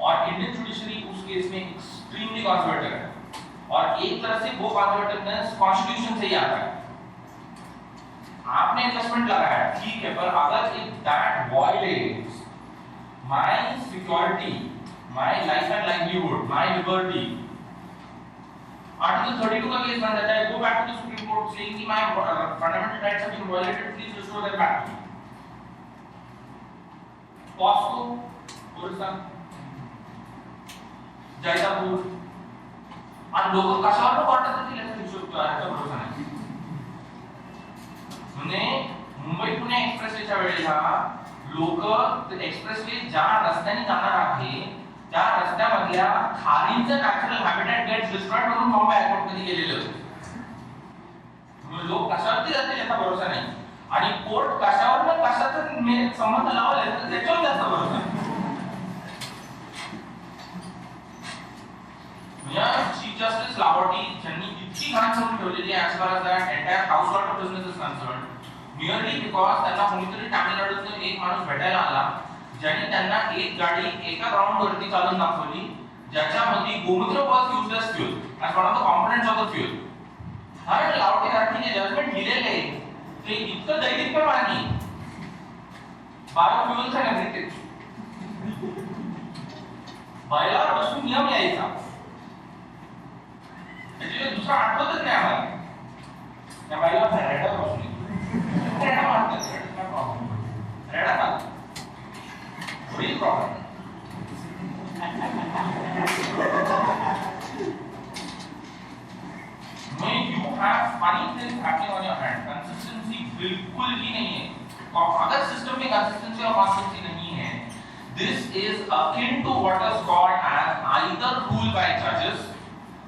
और Indian judiciary उस case में extremely conservative है और एक तरह से वो conservativeness constitution से ही आता है. आपने इन्वेस्टमेंट लगाया ठीक है, पर अगर if that violates my security, my life and livelihood, my liberty, article 32 का केस बन जाता है. Go back to the supreme court saying कि my fundamental rights have been violated, please restore them back to me. POSCO, Orissa, Jaitapur आणि लोक कशावर कोर्टात जातील याचा हिशोब याचा भरोसा नाही. म्हणजे मुंबई पुणे एक्सप्रेसवेच्या वेळेला लोक एक्सप्रेसवे ज्या रस्त्याने जाणार आहे त्या रस्त्यामधल्या खारींचं नॅचरल हॅबिटॅट गेट्स डिस्ट्रॉयड म्हणून बॉम्बे एअरपोर्ट मध्ये गेलेले होते. म्हणजे लोक कशावरती जातील याचा भरोसा नाही आणि कोर्ट कशावर ना कशाचा संबंध लावला त्याच्यावर जास्त भरोसा नाही. Chief Justice Laborty ज्यांनी इतकी घाण करून ठेवलेली आहे as far as that entire household of business is concerned, merely because त्यांना कोणीतरी तामिळनाडूतून एक माणूस भेटायला आला ज्यांनी त्यांना एक गाडी एका ग्राउंड वरती चालवून दाखवली ज्याच्यामध्ये गोमूत्र was used as fuel as one of the components of the fuel. कारण लावटी राठीने जजमेंट दिलेले आहे ते इतकं दैनिक पाणी बायोफ्युएल्स अँड एव्हरीथिंग बैलावर बसून नियम यायचा. त्याचे दुसरा आठवतच नाही आम्हाला. त्या बाईला रेडा बसून रेडा मारतात. रेडा का real problem. When you have funny things happening on your hand, consistency बिल्कुल ही नहीं है. अगर सिस्टम में consistency और consistency नहीं है, this is akin to what is called as either rule by judges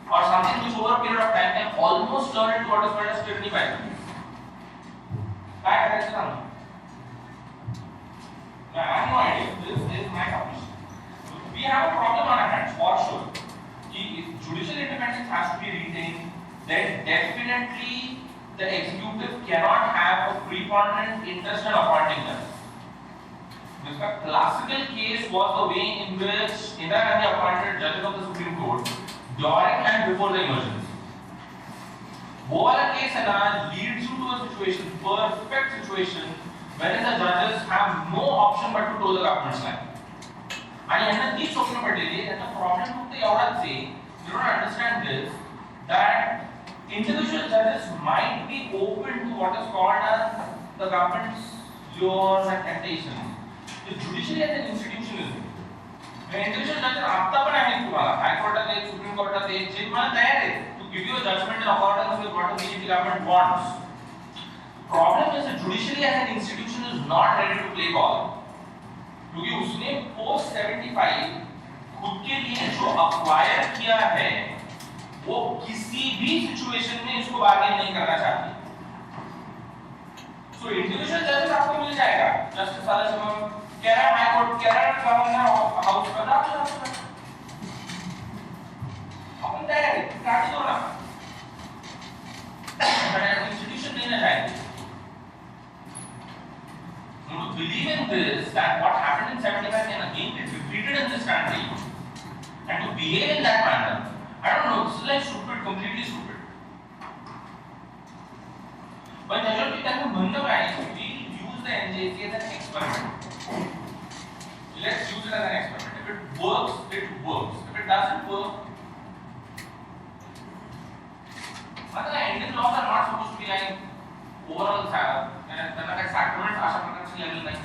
or something which over a period of time can almost turn into what is called as tyranny by judges. काय करायचं सांग. I have no idea. This is my submission. We have a problem on our hands for sure. If judicial independence has to be retained, then definitely the executive cannot have a preponderant interest in appointing them. This classical case was the way in which Indira Gandhi appointed judges of the Supreme Court during and before the emergency. वो वाला case है ना leads you to a situation, perfect situation, wherein the judges have no option but to toe the government's line. आणि यांना ती स्वप्न पडलेली त्यांचा प्रॉब्लेम फक्त एवढाच आहे, you don't understand this, that individual judges might be open to what is called as the government's lures and temptations. The judiciary as an institution is individual judges आता पण आहेत तुम्हाला हायकोर्टात आहेत, सुप्रीम कोर्टात आहेत, जे तुम्हाला तयार आहेत to give you a judgment in accordance with what the BJP government wants. Problem is the judiciary as an institution is not ready to play ball. क्योंकि उसने पोस्ट 75 खुद के लिए जो अक्वायर किया है वो किसी भी सिचुएशन में इसको बार्गेन नहीं करना चाहती. सो इंडिविजुअल जजेस आपको मिल जाएगा. जस्टिस सालासिम Kerala high court, Kerala governor house का ना अपन तैयार है काट दो ना. बट इंस्टीट्यूशन नहीं ना जाएगी. To believe in this, that what happened in 75 can again be repeated in this country, and to behave in that manner, I don't know, this is like stupid, completely stupid. But Judge, we use the NJC as an experiment. Let's use it as an experiment. If it works, it works. If it doesn't work, Indian laws are not supposed to be like overall sacraments अशा प्रकारचे level नाही.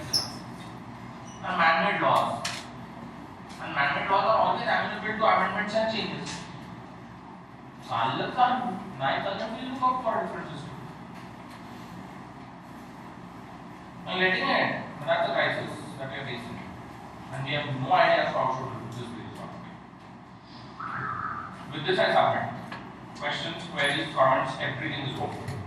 And man-made laws. And man-made laws are always amenable to amendments and changes. चाललं चालू नाही चाललं we look out for a different system. And letting it, that's the crisis that we are facing. And we have no idea as to how to do this. With this I submit. Questions, queries, comments, everything is open.